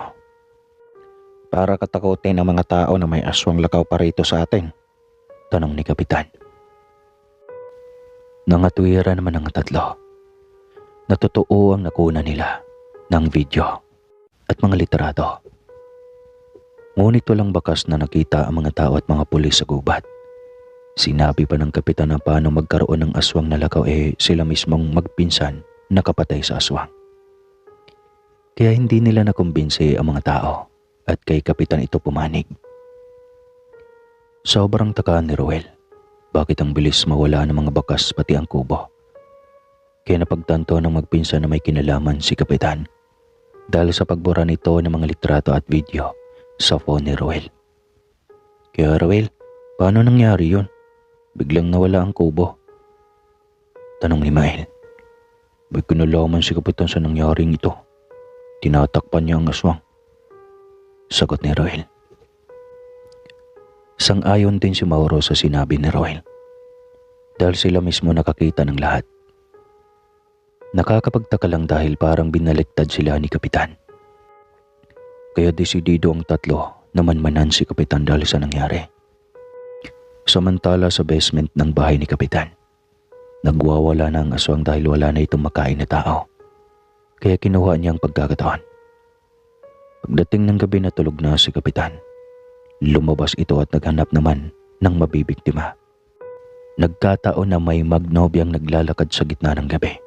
para katakutin ang mga tao na may aswang lakaw pa rito sa atin?" tanong ni Kapitan. Nangatwira naman ang tatlo. Natotoo ang nakuna nila ng video at mga litrato. Ngunit walang bakas na nakita ang mga tao at mga pulis sa gubat. Sinabi pa ng Kapitan na paano magkaroon ng aswang na lakaw sila mismong magpinsan na kapatay sa aswang. Kaya hindi nila nakumbinsi ang mga tao at kay Kapitan ito pumanig. Sobrang takaan ni Ruel. Bakit ang bilis mawala ng mga bakas pati ang kubo? Kaya napagtanto ng magpinsan na may kinalaman si Kapitan dahil sa pagbura nito ng mga litrato at video sa phone ni Ruel. "Kaya Ruel, paano nangyari yun? Biglang nawala ang kubo?" tanong ni Mael. "May kinalaman si Kapitan sa nangyaring ito. Tinatakpan niya ang aswang," sagot ni Ruel. Sang-ayon din si Mauro sa sinabi ni Ruel dahil sila mismo nakakita ng lahat. Nakakapagtaka lang dahil parang binaliktad sila ni Kapitan. Kaya desidido ang tatlo na manmanan si Kapitan dahil sa nangyari. Samantala sa basement ng bahay ni Kapitan, nagwawala na ang aswang dahil wala na itong makain na tao. Kaya kinuha niya ang pagkakataon. Pagdating ng gabi na tulog na si Kapitan, Lumabas ito at naghanap naman ng mabibiktima. Nagkataon na may magnobyang naglalakad sa gitna ng gabi.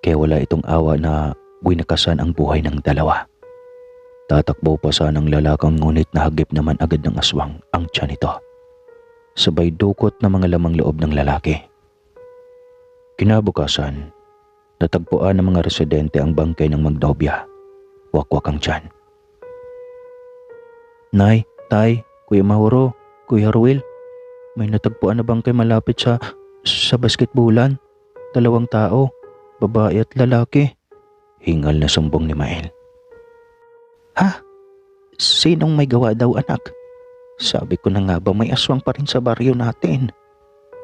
Kaya wala itong awa na winakasan ang buhay ng dalawa. Tatakbo pa sanang lalakang ngunit nahagip naman agad ng aswang ang tiyan nito. Sabay dukot na mga lamang loob ng lalaki. Kinabukasan, natagpuan ng mga residente ang bangkay ng magnobya. Wakwak ang tiyan. Nay, Tay, Kuya Mauro, Kuya Ruel, may natagpuan na bangkay malapit sa basketbulan. 2 tao, babae at lalaki. Hingal na sumbong ni Mael. Ha? Sinong may gawa daw, anak? Sabi ko na nga ba may aswang pa rin sa baryo natin?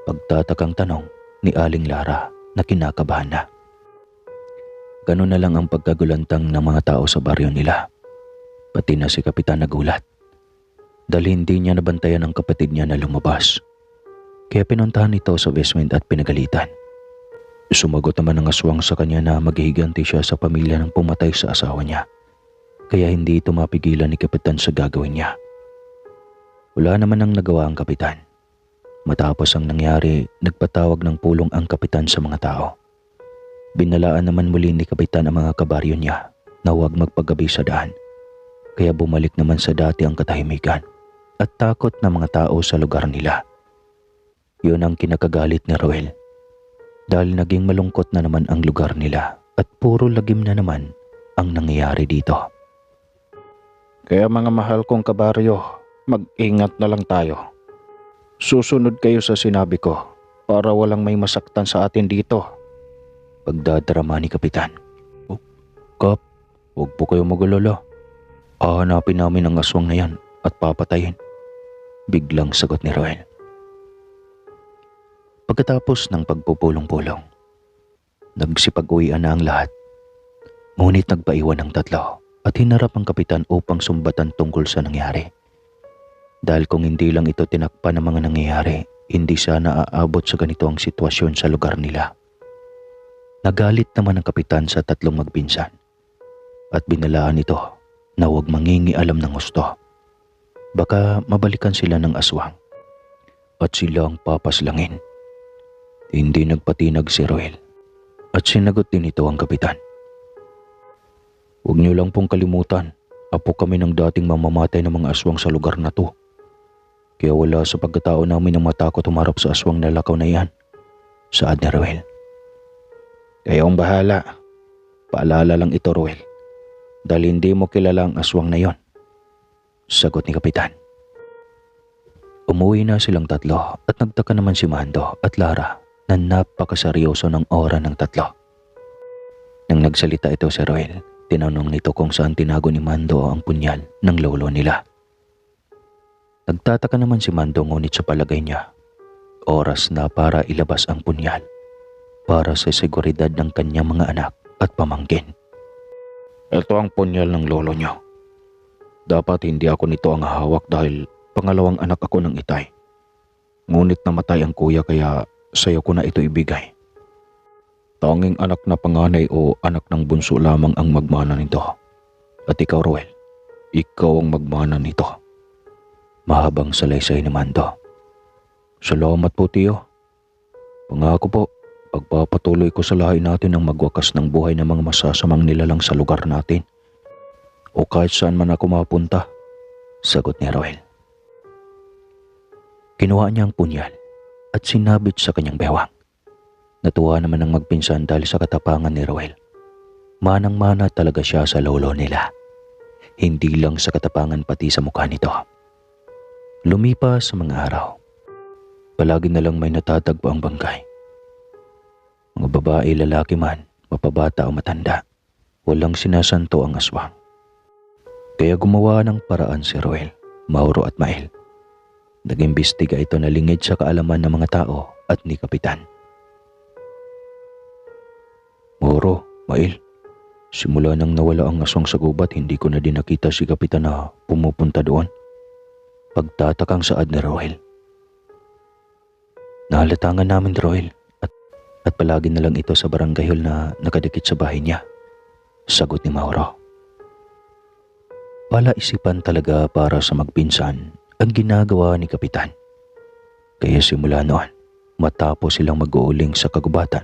Pagtatakang tanong ni Aling Lara na kinakabahan na. Ganun na lang ang pagkagulantang ng mga tao sa baryo nila. Pati na si Kapitan nagulat. Dahil hindi niya nabantayan ang kapatid niya na lumabas. Kaya pinuntahan ito sa basement at pinagalitan. Sumagot naman ang aswang sa kanya na maghihiganti siya sa pamilya ng pumatay sa asawa niya. Kaya hindi ito mapigilan ni Kapitan sa gagawin niya. Wala naman ang nagawa ang Kapitan. Matapos ang nangyari, nagpatawag ng pulong ang Kapitan sa mga tao. Binalaan naman muli ni Kapitan ang mga kabaryo niya na huwag magpagabi sa daan. Kaya bumalik naman sa dati ang katahimikan at takot ng mga tao sa lugar nila. Yun ang kinakagalit ni Roel. Dahil naging malungkot na naman ang lugar nila at puro lagim na naman ang nangyayari dito. Kaya mga mahal kong kabaryo, mag-ingat na lang tayo. Susunod kayo sa sinabi ko para walang may masaktan sa atin dito. Pagdadrama ni Kapitan. Kap, huwag po kayo mag-alala. Hahanapin namin ang aswang na yan at papatayin. Biglang sagot ni Roel. Pagkatapos ng pagpupulong-pulong, nagsipag-uwian na ang lahat. Ngunit nagpaiwan ang tatlo at hinarap ang Kapitan upang sumbatan tungkol sa nangyari. Dahil kung hindi lang ito tinakpan ng mga nangyayari, hindi sana aabot sa ganito ang sitwasyon sa lugar nila. Nagalit naman ang Kapitan sa tatlong magpinsan at binalaan ito na huwag mangingialam ng gusto. Baka mabalikan sila ng aswang at sila ang papaslangin. Hindi nagpatinag si Roel at sinagot din ito ang Kapitan. Huwag niyo lang pong kalimutan, apo kami ng dating mamamatay ng mga aswang sa lugar na to. Kaya wala sa pagkatao namin ang matakot humarap sa aswang na lakaw na yan, saad ni Roel. Kayong bahala. Paalala lang ito, Roel, dahil hindi mo kilala ang aswang na yon, sagot ni Kapitan. Umuwi na silang tatlo at nagtaka naman si Mando at Lara na napakaseryoso ng aura ng tatlo. Nang nagsalita ito si Roel, tinanong nito kung saan tinago ni Mando ang punyal ng lolo nila. Nagtataka naman si Mando ngunit sa palagay niya, oras na para ilabas ang punyal para sa seguridad ng kanyang mga anak at pamangkin. Ito ang punyal ng lolo niyo. Dapat hindi ako nito ang hawak dahil pangalawang anak ako ng itay. Ngunit namatay ang kuya kaya sa'yo ko na ito ibigay. Tanging anak na panganay o anak ng bunso lamang ang magmana nito. At ikaw, Roel, ikaw ang magmana nito. Mahabang salaysay ni Mando. Salamat po, tiyo. Pangako po, pagpapatuloy ko sa lahi natin ang magwakas ng buhay ng mga masasamang nilalang sa lugar natin. O kahit saan man ako mapunta, sagot ni Roel. Kinuha niya ang punyal at sinabit sa kanyang bewang. Natuwa naman ang magpinsan dahil sa katapangan ni Roel. Manang-mana talaga siya sa lolo nila. Hindi lang sa katapangan pati sa mukha nito. Lumipas sa mga araw. Palagi na lang may natatagpo ang bangkay. Mga babae, lalaki man, mapabata o matanda, walang sinasanto ang aswang. Kaya gumawa ng paraan si Roel, Mauro at Mael. Naging bistiga ito na lingid sa kaalaman ng mga tao at ni Kapitan. Mauro, Mael, simula nang nawala ang aswang sa gubat, hindi ko na din nakita si Kapitan na pumupunta doon. Pagtatakang saad ni Roel. Nahalatangan namin, Roel, at palagi na lang ito sa barangay hall na nakadikit sa bahay niya, sagot ni Mauro. Palaisipan talaga para sa magpinsan ang ginagawa ni Kapitan. Kaya simula noon, matapos silang mag-uuling sa kagubatan,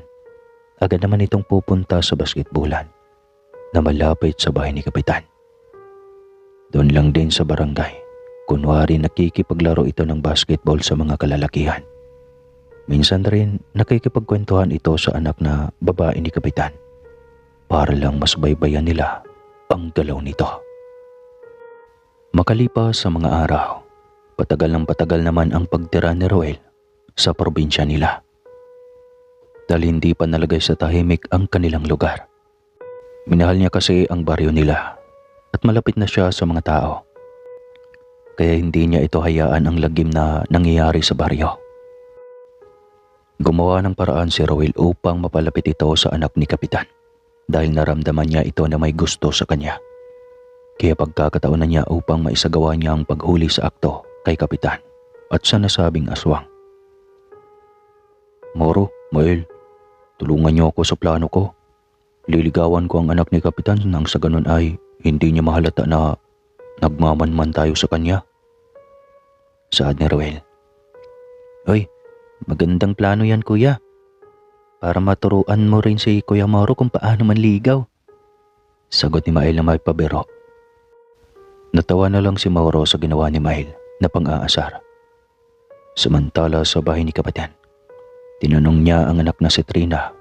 agad naman itong pupunta sa basketbolan na malapit sa bahay ni Kapitan. Doon lang din sa barangay, kunwari nakikipaglaro ito ng basketball sa mga kalalakihan. Minsan rin nakikipagkwentuhan ito sa anak na babae ni Kapitan para lang mas baybayan nila ang galaw nito. Makalipas sa mga araw, patagal ng patagal naman ang pagtira ni Roel sa probinsya nila. Dahil hindi pa nalagay sa tahimik ang kanilang lugar. Minahal niya kasi ang baryo nila at malapit na siya sa mga tao. Kaya hindi niya ito hayaan ang lagim na nangyayari sa baryo. Gumawa ng paraan si Roel upang mapalapit ito sa anak ni Kapitan dahil naramdaman niya ito na may gusto sa kanya. Kaya pagkakataon na niya upang maisagawa niya ang paghuli sa akto kay Kapitan at sa nasabing aswang. Moro, Mael, tulungan niyo ako sa plano ko. Liligawan ko ang anak ni Kapitan nang sa ganun ay hindi niya mahalata na nagmamanman tayo sa kanya. Saad ni Roel. Hoy, magandang plano yan kuya. Para maturuan mo rin si Kuya Mauro kung paano manligaw. Sagot ni Mael na may pabiro. Natawa na lang si Mauro sa ginawa ni Mael na pang-aasar. Samantala sa bahay ni Kapitan, tinanong niya ang anak na si Trina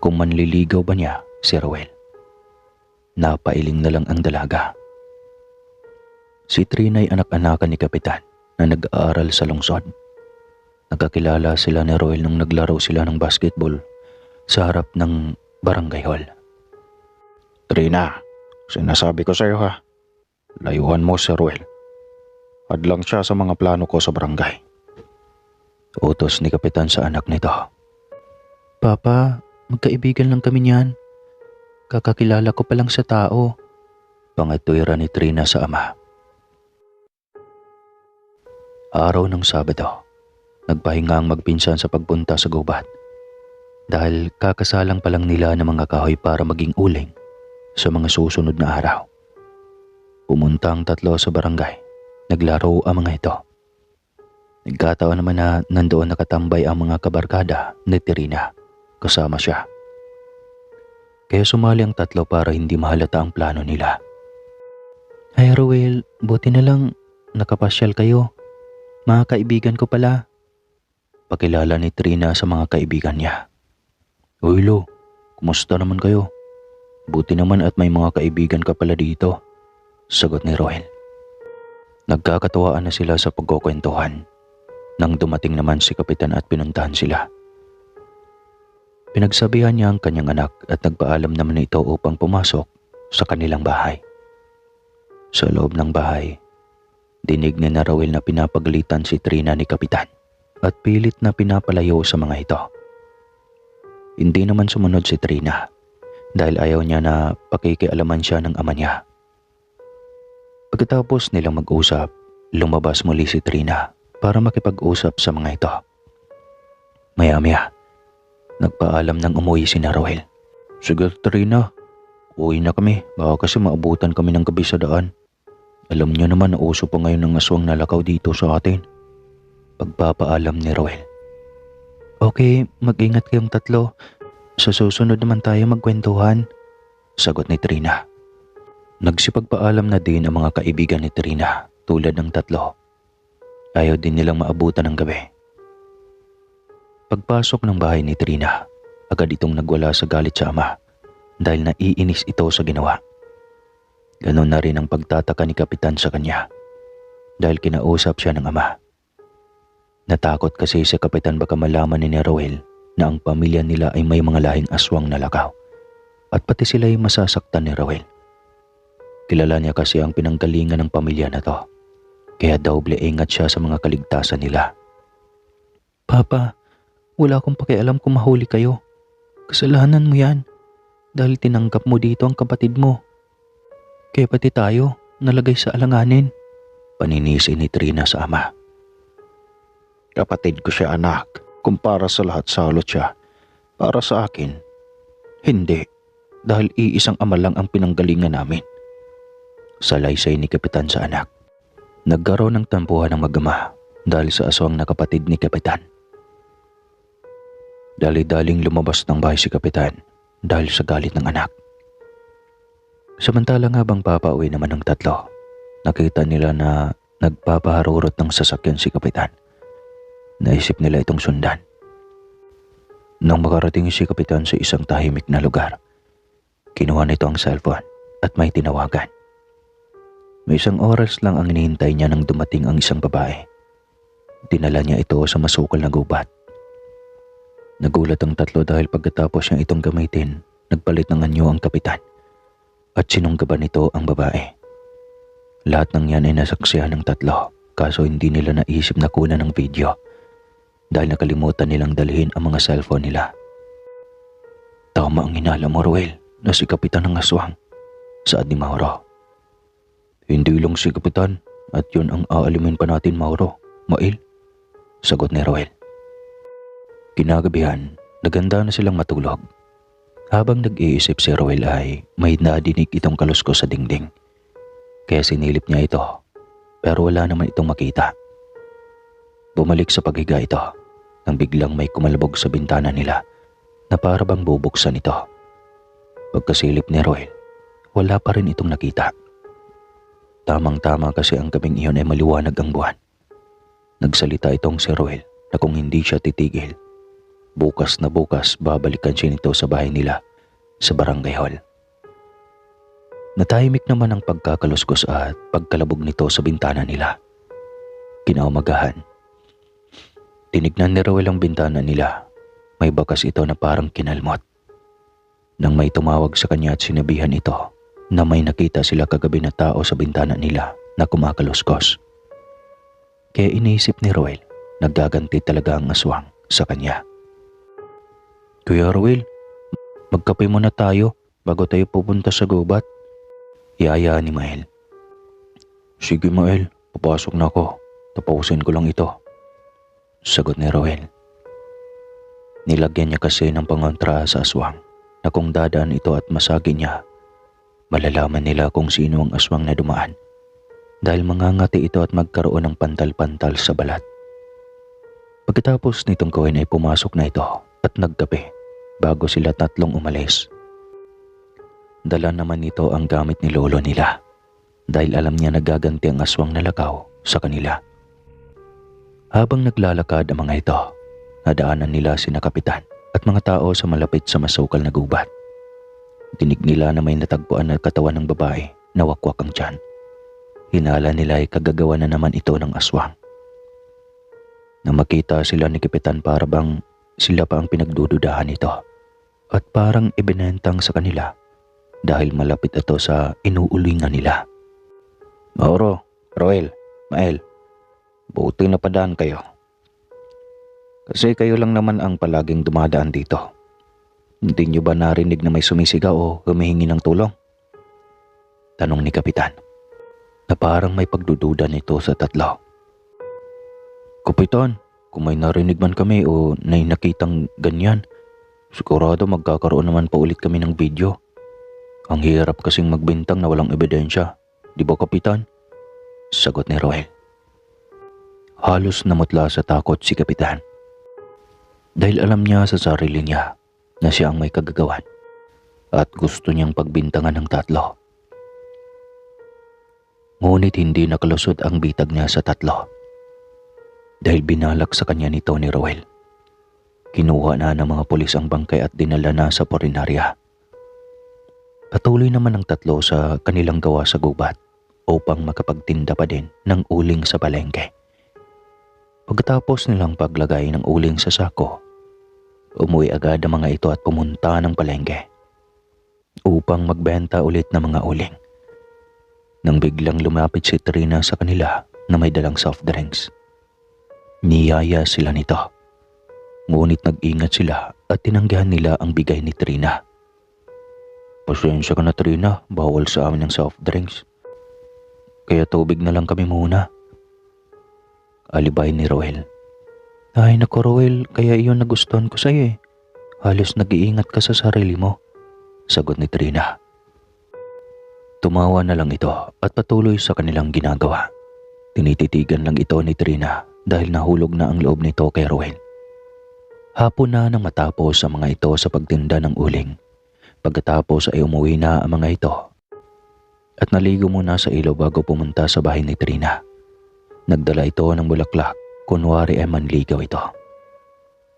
kung manliligaw ba niya si Roel. Napailing na lang ang dalaga. Si Trina ay anak-anakan ni Kapitan na nag-aaral sa lungsod. Nagkakilala sila ni Roel nung naglaro sila ng basketball sa harap ng barangay hall. Trina, sinasabi ko sa iyo ha, layuhan mo si Roel. Hadlang siya sa mga plano ko sa barangay. Utos ni Kapitan sa anak nito. Papa, magkaibigan lang kami niyan. Kakakilala ko pa lang sa tao. Pangatwira ni Trina sa ama. Araw ng Sabado, nagpahinga ang magpinsan sa pagpunta sa gubat. Dahil kakasalang pa lang nila ng mga kahoy para maging uling sa mga susunod na araw. Pumunta ang tatlo sa barangay. Naglaro ang mga ito. Nagkataon naman na nandoon nakatambay ang mga kabarkada ni Trina. Kasama siya. Kaya sumali ang tatlo para hindi mahalata ang plano nila. Ay Roel, buti na lang nakapasyal kayo. Mga kaibigan ko pala. Pakilala ni Trina sa mga kaibigan niya. Uy Lo, kumusta naman kayo? Buti naman at may mga kaibigan ka pala dito. Sagot ni Roel. Nagkakatuwaan na sila sa pagkukwentuhan. Nang dumating naman si Kapitan at pinuntahan sila. Pinagsabihan niya ang kanyang anak at nagpaalam naman ito upang pumasok sa kanilang bahay. Sa loob ng bahay, dinig ni Roel na pinapagalitan si Trina ni Kapitan at pilit na pinapalayo sa mga ito. Hindi naman sumunod si Trina dahil ayaw niya na pakikialaman siya ng ama niya. Pagkatapos nilang mag-usap, lumabas muli si Trina para makipag-usap sa mga ito. Maya-maya, nagpaalam ng umuwi si Roel. Sige Trina, uwi na kami. Baka kasi maabutan kami ng gabi sa daan. Alam niyo naman na uso pa ngayon ng aswang nalakaw dito sa atin. Pagpapaalam ni Roel. Okay, mag-ingat kayong tatlo. Sa susunod naman tayo magkwentuhan. Sagot ni Trina. Nagsipagpaalam na din ang mga kaibigan ni Trina tulad ng tatlo. Ayaw din nilang maabutan ng gabi. Pagpasok ng bahay ni Trina, agad itong nagwala sa galit sa ama dahil naiinis ito sa ginawa. Ganon na rin ang pagtataka ni Kapitan sa kanya dahil kinausap siya ng ama. Natakot kasi si Kapitan baka malaman ni Roel na ang pamilya nila ay may mga lahing aswang na lakaw at pati sila ay masasaktan ni Roel. Kilala niya kasi ang pinanggalingan ng pamilya na to. Kaya doble ingat siya sa mga kaligtasan nila. Papa, wala akong pakialam kung mahuli kayo. Kasalanan mo yan dahil tinanggap mo dito ang kapatid mo. Kaya pati tayo nalagay sa alanganin. Paninisi ni Trina sa ama. Kapatid ko siya anak. Kung para sa lahat salot siya. Para sa akin, hindi. Dahil iisang ama lang ang pinanggalingan namin. Salaysay ni Kapitan sa anak. Nagkaroon ng tampuhan ng mag-ama dahil sa aswang na kapatid ni Kapitan. Dali-daling lumabas ng bahay si Kapitan dahil sa galit ng anak. Samantalang habang papauwi naman ng tatlo, nakita nila na nagpapaharurot ng sasakyan si Kapitan. Naisip nila itong sundan. Nang makarating si Kapitan sa isang tahimik na lugar, kinuha nito ang cellphone at may tinawagan. May isang oras lang ang hinihintay niya nang dumating ang isang babae. Dinala niya ito sa masukal na gubat. Nagulat ang tatlo dahil pagkatapos niya itong gamitin, nagpalit ng anyo ang Kapitan at sinunggaban nito ang babae. Lahat ng yan ay nasaksihan ng tatlo, kaso hindi nila naisip na kunan ng video dahil nakalimutan nilang dalhin ang mga cellphone nila. Tama ang hinala mo, Ruel, na si Kapitan ng aswang, saad ni Mauro. Hindi lang si Kapitan at yun ang aalimin pa natin, Mauro. Mail, sagot ni Ruel. Kinagabihan, naganda na silang matulog. Habang nag-iisip si Ruel ay may nadinig itong kaluskos sa dingding. Kaya sinilip niya ito, pero wala naman itong makita. Bumalik sa paghiga ito nang biglang may kumalabog sa bintana nila na para bang bubuksan ito. Pagkasilip ni Ruel, wala pa rin itong nakita. Tamang-tama kasi ang gabing iyon ay maliwanag ang buwan. Nagsalita itong si Ruel na kung hindi siya titigil, bukas na bukas babalikan siya nito sa bahay nila sa barangay hall. Natahimik naman ang pagkakaluskos at pagkalabog nito sa bintana nila. Kinaumagahan, tinignan ni Ruel ang bintana nila. May bakas ito na parang kinalmot. Nang may tumawag sa kanya at sinabihan ito na may nakita sila kagabi na tao sa bintana nila na kumakaluskos. Kaya iniisip ni Ruel, naggaganti talaga ang aswang sa kanya. Kuya Ruel, magkape muna tayo bago tayo pupunta sa gubat, iaya ni Mael. Sige Mael, papasok na ako. Tapusin ko lang ito, sagot ni Ruel. Nilagyan niya kasi ng pangontra sa aswang na kung dadaan ito at masagi niya, malalaman nila kung sino ang aswang na dumaan dahil mangangati ito at magkaroon ng pantal-pantal sa balat. Pagkatapos nitong gawin ay pumasok na ito at nagkape bago sila tatlong umalis. Dala naman nito ang gamit ni lolo nila dahil alam niya nagaganti ang aswang na lakaw sa kanila. Habang naglalakad ang mga ito, nadaanan nila sina Kapitan at mga tao sa malapit sa masukal na gubat. Dinig nila na may natagpuan na katawan ng babae na wakwak ang tiyan. Hinala nila ay kagagawa na naman ito ng aswang. Nang makita sila ni Kapitan para bang sila pa ang pinagdududahan nito at parang ibinentang sa kanila dahil malapit ito sa inuulingan nila. Mauro, Roel, Mael, buti na padaan kayo. Kasi kayo lang naman ang palaging dumadaan dito. Hindi niyo ba narinig na may sumisigaw o humihingi ng tulong? Tanong ni Kapitan na parang may pagdududa nito sa tatlo. Kapitan, kung may narinig man kami o may nakitang ganyan, sigurado magkakaroon naman pa ulit kami ng video. Ang hirap kasing magbintang na walang ebidensya, di ba Kapitan? Sagot ni Roel. Halos namutla sa takot si Kapitan dahil alam niya sa sarili niya na siya ang may kagagawan at gusto niyang pagbintangan ng tatlo. Ngunit hindi nakalusot ang bitag niya sa tatlo dahil binalak sa kanya nito ni Roel. Kinuha na ng mga pulis ang bangkay at dinala na sa punerarya. Patuloy naman ang tatlo sa kanilang gawa sa gubat upang makapagtinda pa din ng uling sa palengke. Pagkatapos nilang paglagay ng uling sa sako, umuwi agad ang mga ito at pumunta ng palengke upang magbenta ulit ng mga uling. Nang biglang lumapit si Trina sa kanila na may dalang soft drinks. Niyaya sila nito. Ngunit nag-ingat sila at tinanggihan nila ang bigay ni Trina. Pasensya ka na Trina, bawal sa amin ang soft drinks. Kaya tubig na lang kami muna. Alibay ni Roel. Ay naku Roel, kaya iyon nagustuhan ko sa'yo eh. Halos nag-iingat ka sa sarili mo, sagot ni Trina. Tumawa na lang ito at patuloy sa kanilang ginagawa. Tinititigan lang ito ni Trina dahil nahulog na ang loob nito kay Roel. Hapon na nang matapos ang mga ito sa pagtinda ng uling. Pagkatapos ay umuwi na ang mga ito at naligo muna sa ilog bago pumunta sa bahay ni Trina. Nagdala ito ng bulaklak, kunwari ay manligaw ito.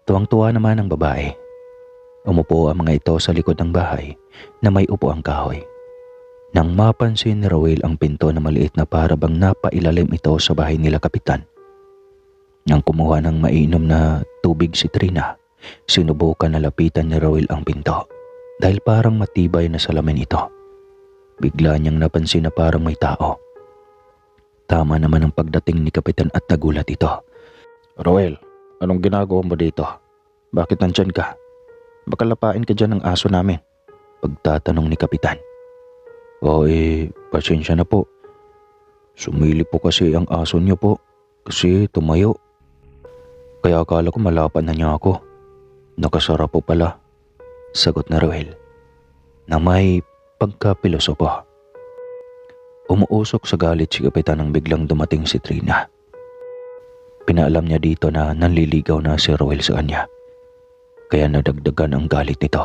Tuwang-tuwa naman ang babae. Umupo ang mga ito sa likod ng bahay na may upo ang kahoy. Nang mapansin ni Roel ang pinto na maliit na para bang napailalim ito sa bahay nila kapitan. Nang kumuha ng mainom na tubig si Trina, sinubukan na lapitan ni Roel ang pinto dahil parang matibay na salamin ito. Bigla niyang napansin na parang may tao. Tama naman ang pagdating ni kapitan at nagulat ito. Roel, anong ginagawa mo dito? Bakit nandyan ka? Baka lapain ka dyan ng aso namin. Pagtatanong ni kapitan. Pasensya na po. Sumili po kasi ang aso niyo po kasi tumayo. Kaya akala ko malapan na niya ako. Nakasara po pala. Sagot na Roel na may pagkapilosopo. Umuusok sa galit si kapitan nang biglang dumating si Trina. Pinaalam niya dito na nanliligaw na si Roel sa kanya. Kaya nadagdagan ang galit nito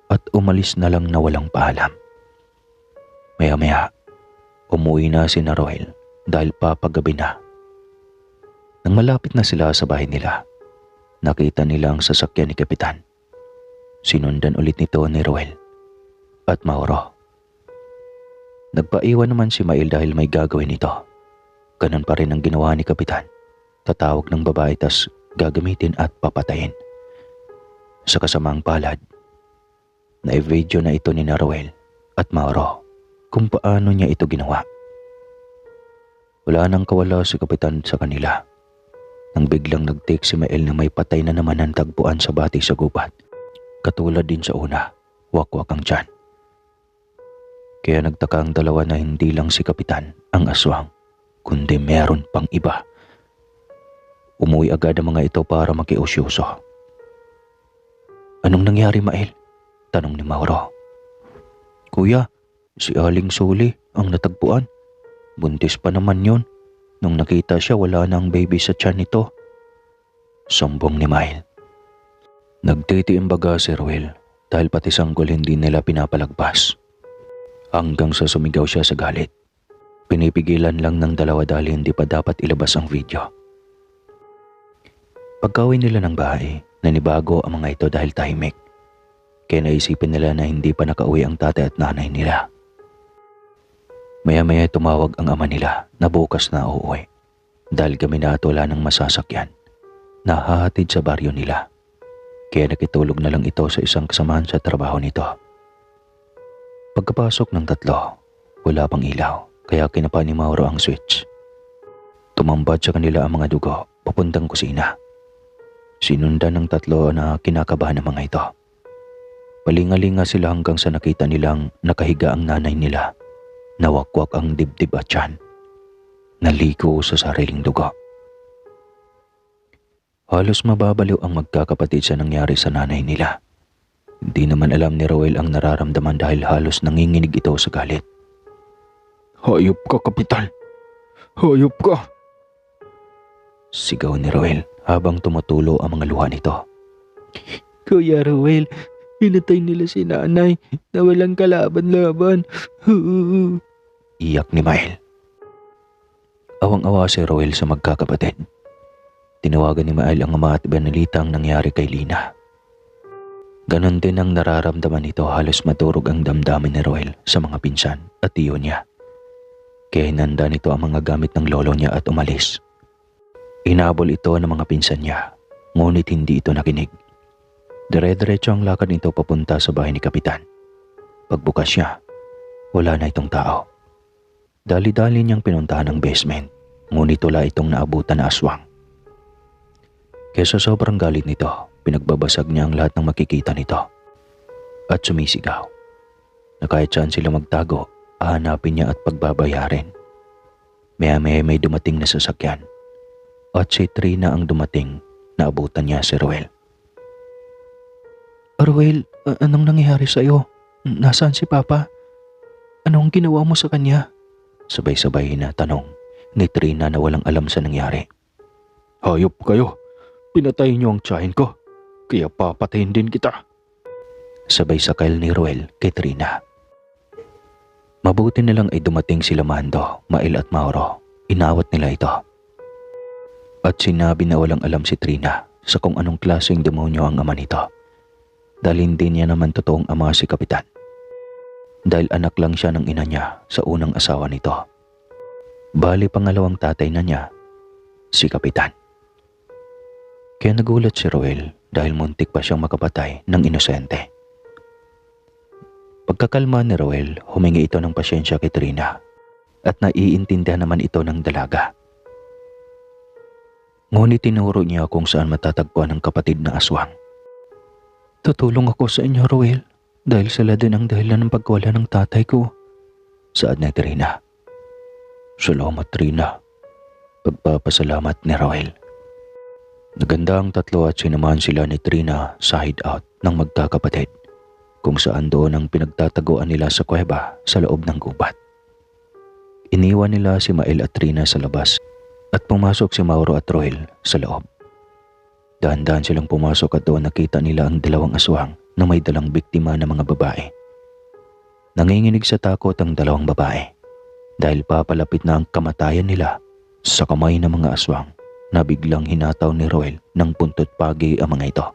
at umalis na lang na walang paalam. Maya-maya, umuwi na si Roel dahil papagabi na. Nang malapit na sila sa bahay nila, nakita nila ang sasakyan ni kapitan. Sinundan ulit nito ni Roel at Mauro. Nagpaiwan naman si Mail dahil may gagawin ito. Ganun pa rin ang ginawa ni kapitan. Tatawag ng babae tas gagamitin at papatayin. Sa kasamang palad, na-video na ito ni Roel at Mauro kung paano niya ito ginawa. Wala nang kawala si kapitan sa kanila nang biglang nag-take si Mael na may patay na naman ang tagpuan sa bati sa gubat. Katulad din sa una, wakwak ang tiyan. Kaya nagtaka ang dalawa na hindi lang si kapitan ang aswang, kundi meron pang iba. Umuwi agad ang mga ito para makiusyoso. Anong nangyari, Mael? Tanong ni Mauro. Kuya, si Aling Suli ang natagpuan. Buntis pa naman yon. Nung nakita siya wala na ang baby sa tiyan nito. Sumbong ni Mael. Nagtitiimbaga si Roel dahil pati sanggol hindi nila pinapalagpas. Hanggang sa sumigaw siya sa galit. Pinipigilan lang ng dalawa dahil hindi pa dapat ilabas ang video. Pagkauwi nila ng bahay, nanibago ang mga ito dahil tahimik. Kaya naisipin nila na hindi pa nakauwi ang tatay at nanay nila. Maya-maya tumawag ang ama nila na bukas na uuwi dahil gaminato wala ng masasakyan na hahatid sa baryo nila. Kaya nakitulog na lang ito sa isang kasamahan sa trabaho nito. Pagkapasok ng tatlo, wala pang ilaw kaya kinapa ni Mauro ang switch. Tumambad sa kanila ang mga dugo papuntang kusina. Sinundan ng tatlo na kinakabahan ng mga ito. Palingalinga sila hanggang sa nakita nilang nakahiga ang nanay nila. Nawakwak ang dibdib at tiyan. Naligo sa sariling dugo. Halos mababaliw ang magkakapatid sa nangyari sa nanay nila. Hindi naman alam ni Roel ang nararamdaman dahil halos nanginginig ito sa galit. Hayop ka, kapitan! Hayop ka! Sigaw ni Roel habang tumutulo ang mga luha nito. Kuya Roel, hinatay nila si nanay na walang kalaban-laban. Iyak ni Mael. Awang-awa si Roel sa magkakapatid. Tinawagan ni Mael ang ama at binalita ang nangyari kay Lina. Ganon din ang nararamdaman nito, halos maturog ang damdamin ni Roel sa mga pinsan at tiyo niya. Kaya hinanda nito ang mga gamit ng lolo niya at umalis. Inabol ito ng mga pinsan niya, ngunit hindi ito nakinig. Dire-diretso ang lakad nito papunta sa bahay ni kapitan. Pagbukas niya, wala na itong tao. Dali-dali niyang pinuntahan ang basement, ngunit wala itong naabutan na aswang. Kaya sa sobrang galit nito, pinagbabasag niya ang lahat ng makikita nito. At sumisigaw na kahit saan sila magtago, hahanapin niya at pagbabayarin. Maya-maya may dumating na sasakyan. At si Trina ang dumating na abutan niya si Roel. Roel, anong nangyari sa'yo? Nasaan si Papa? Anong ginawa mo sa kanya? Sabay-sabay na tanong ni Trina na walang alam sa nangyari. Hayop kayo. Pinatay niyo ang tiyahin ko. Kaya papatayin din kita. Sabay sakal ni Roel kay Trina. Mabuti na lang ay dumating sila Mando, Mael at Mauro. Inawat nila ito. At sinabi na walang alam si Trina sa kung anong klaseng demonyo ang ama nito. Dahil hindi niya naman totoong ama si Kapitan. Dahil anak lang siya ng ina niya sa unang asawa nito. Bali pangalawang tatay na niya, si Kapitan. Kaya nagulat si Roel dahil muntik pa siyang makapatay ng inosente. Pagkakalma ni Roel, humingi ito ng pasyensya kay Trina at naiintindihan naman ito ng dalaga. Ngunit tinuro niya kung saan matatagpuan ang kapatid na aswang. Tutulong ako sa inyo, Roel, dahil sila din ang dahilan ng pagwala ng tatay ko. Saad ni Trina. Salamat, Trina. Pagpapasalamat ni Roel. Naganda ang tatlo at sinamahan sila ni Trina sa hideout ng magkakapatid, kung saan doon ang pinagtataguan nila sa kuweba sa loob ng gubat. Iniwan nila si Mael at Trina sa labas at pumasok si Mauro at Roel sa loob. Dahan-dahan silang pumasok at doon nakita nila ang dalawang aswang na may dalang biktima ng mga babae. Nanginginig sa takot ang dalawang babae dahil papalapit na ang kamatayan nila sa kamay ng mga aswang na biglang hinataw ni Roel ng puntot pagi ang mga ito.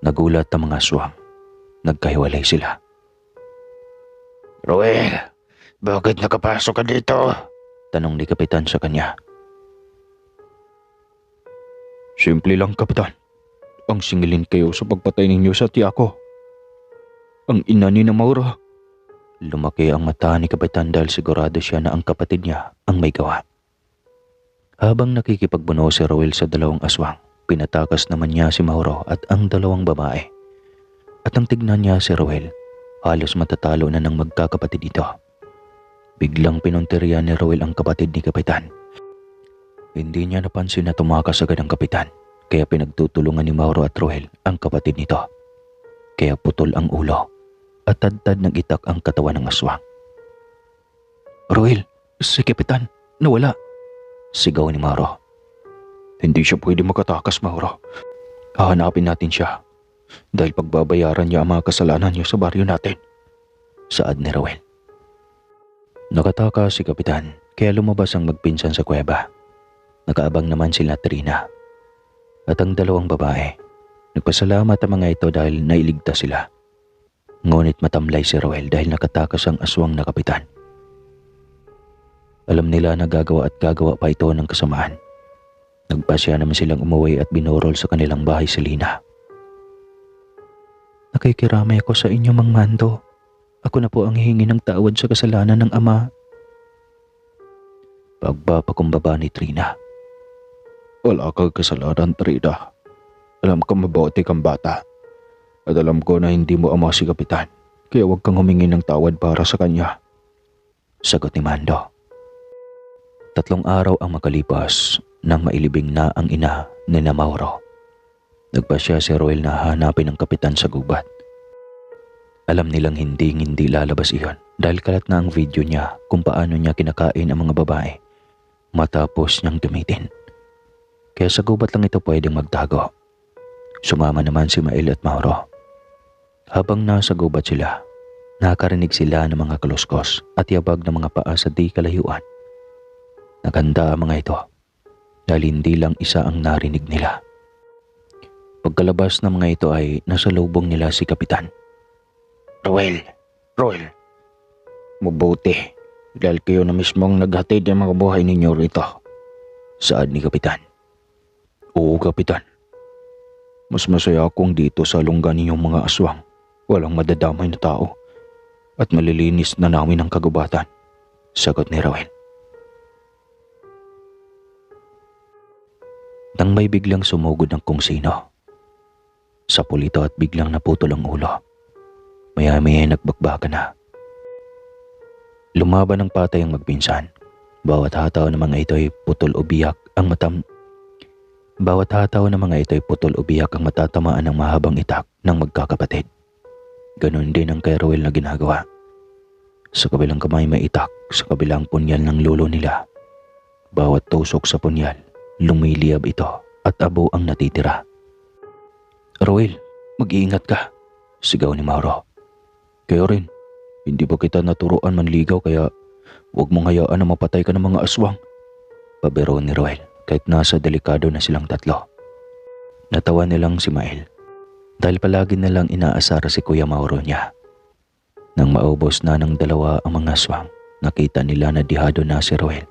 Nagulat ang mga aswang. Nagkahiwalay sila. Roel, bakit nakapasok ka dito? Tanong ni Kapitan sa kanya. Simple lang, Kapitan. Ang singilin kayo sa pagpatay ninyo sa tiya ko. Ang ina ni na Mauro. Lumaki ang mata ni Kapitan dahil sigurado siya na ang kapatid niya ang may gawa. Habang nakikipagbuno si Roel sa dalawang aswang, pinatakas naman niya si Mauro at ang dalawang babae. At ang tignan niya si Roel, halos matatalo na ng magkakapatid ito. Biglang pinunterian ni Roel ang kapatid ni Kapitan. Hindi niya napansin na tumakas agad ang Kapitan, kaya pinagtutulungan ni Mauro at Roel ang kapatid nito. Kaya putol ang ulo at tad-tad ng itak ang katawan ng aswang. Roel, si Kapitan, nawala. Sigaw ni Mauro. Hindi siya pwede makatakas, Mauro. Hahanapin natin siya dahil pagbabayaran niya ang mga kasalanan niya sa baryo natin. Saad ni Roel. Nakatakas si Kapitan kaya lumabas ang magpinsan sa kuweba. Nakaabang naman sila Trina at ang dalawang babae. Nagpasalamat ang mga ito dahil nailigtas sila. Ngunit matamlay si Roel dahil nakatakas ang aswang na Kapitan. Alam nila na gagawa at gagawa pa ito ng kasamaan. Nagpasya naman silang umuwi at binurol sa kanilang bahay sa Lina. Nakikiramay ako sa inyo, Mang Mando. Ako na po ang hihingi ng tawad sa kasalanan ng ama. Pagpapakumbaba ni Trina. Wala kang kasalanan, Trina. Alam ko mabuti kang bata. At alam ko na hindi mo ama si Kapitan. Kaya huwag kang humingi ng tawad para sa kanya. Sagot ni Mando. 3 araw ang makalipas nang mailibing na ang ina ni na Mauro. Nagpasya si Roel na hanapin ang Kapitan sa gubat. Alam nilang hindi lalabas iyon dahil kalat na ang video niya kung paano niya kinakain ang mga babae matapos niyang gamitin. Kaya sa gubat lang ito pwedeng magtago. Sumama naman si Mael at Mauro. Habang nasa gubat sila, nakarinig sila ng mga kaluskos at yabag ng mga paa sa di kalayuan. Naganda ang mga ito dahil hindi lang isa ang narinig nila. Pagkalabas ng mga ito ay nasa lubong nila si Kapitan. Roel, mabuti dahil kayo na mismong naghatid ng mga buhay ninyo rito. Saad ni Kapitan. Oo, Kapitan. Mas masaya akong dito sa lungga ninyong mga aswang. Walang madadamay na tao at malilinis na namin ang kagubatan. Sagot ni Roel. Nang may biglang sumugod ng kung sino. Sa pulito at biglang naputol ang ulo. Maya-maya nagbakbaka na. Lumaban ng patay ang magpinsan. Bawat hataw ng mga ito ay putol o biyak ang matatamaan ng mahabang itak ng magkakapatid. Ganon din ang kay Roel na ginagawa. Sa kabilang kamay may itak sa kabilang punyal ng lolo nila. Bawat tusok sa punyal, lumiliyab ito at abo ang natitira. "Roel, mag-iingat ka," sigaw ni Mauro. Kaya rin, hindi ba kita naturuan manligaw kaya huwag mong hayaan na mapatay ka ng mga aswang? Pabiro ni Roel kahit nasa delikado na silang tatlo. Natawa nilang si Mael dahil palagi nilang inaasar si Kuya Mauro niya. Nang maubos na ng dalawa ang mga aswang, nakita nila na dihado na si Roel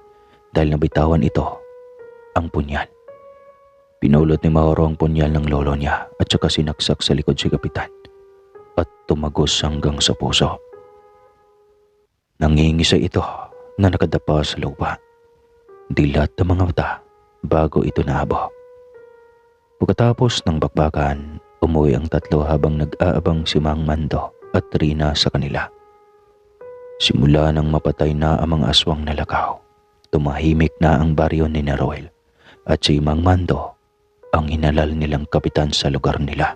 dahil nabitawan ito ang punyal. Pinulot ni Mauro ang punyal ng lolo niya at saka sinaksak sa likod si Kapitan at tumagos hanggang sa puso. Nangingisa ito na nakadapa sa lupa. Dilat ang mga mata bago ito naabo. Pagkatapos ng bakbakan, umuwi ang tatlo habang nag-aabang si Mang Mando at Rina sa kanila. Simula nang mapatay na ang mga aswang na lakaw, tumahimik na ang baryo ni Roel at si Mang Mando ang hinalal nilang kapitan sa lugar nila.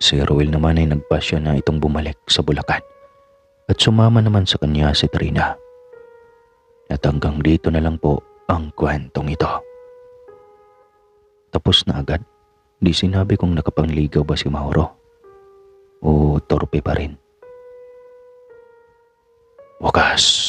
Si Roel naman ay nagpasya na itong bumalik sa Bulacan at sumama naman sa kanya si Trina. At hanggang dito na lang po ang kwentong ito. Tapos na agad, di sinabi kung nakapangligaw ba si Mauro o torpe pa rin. Wakas.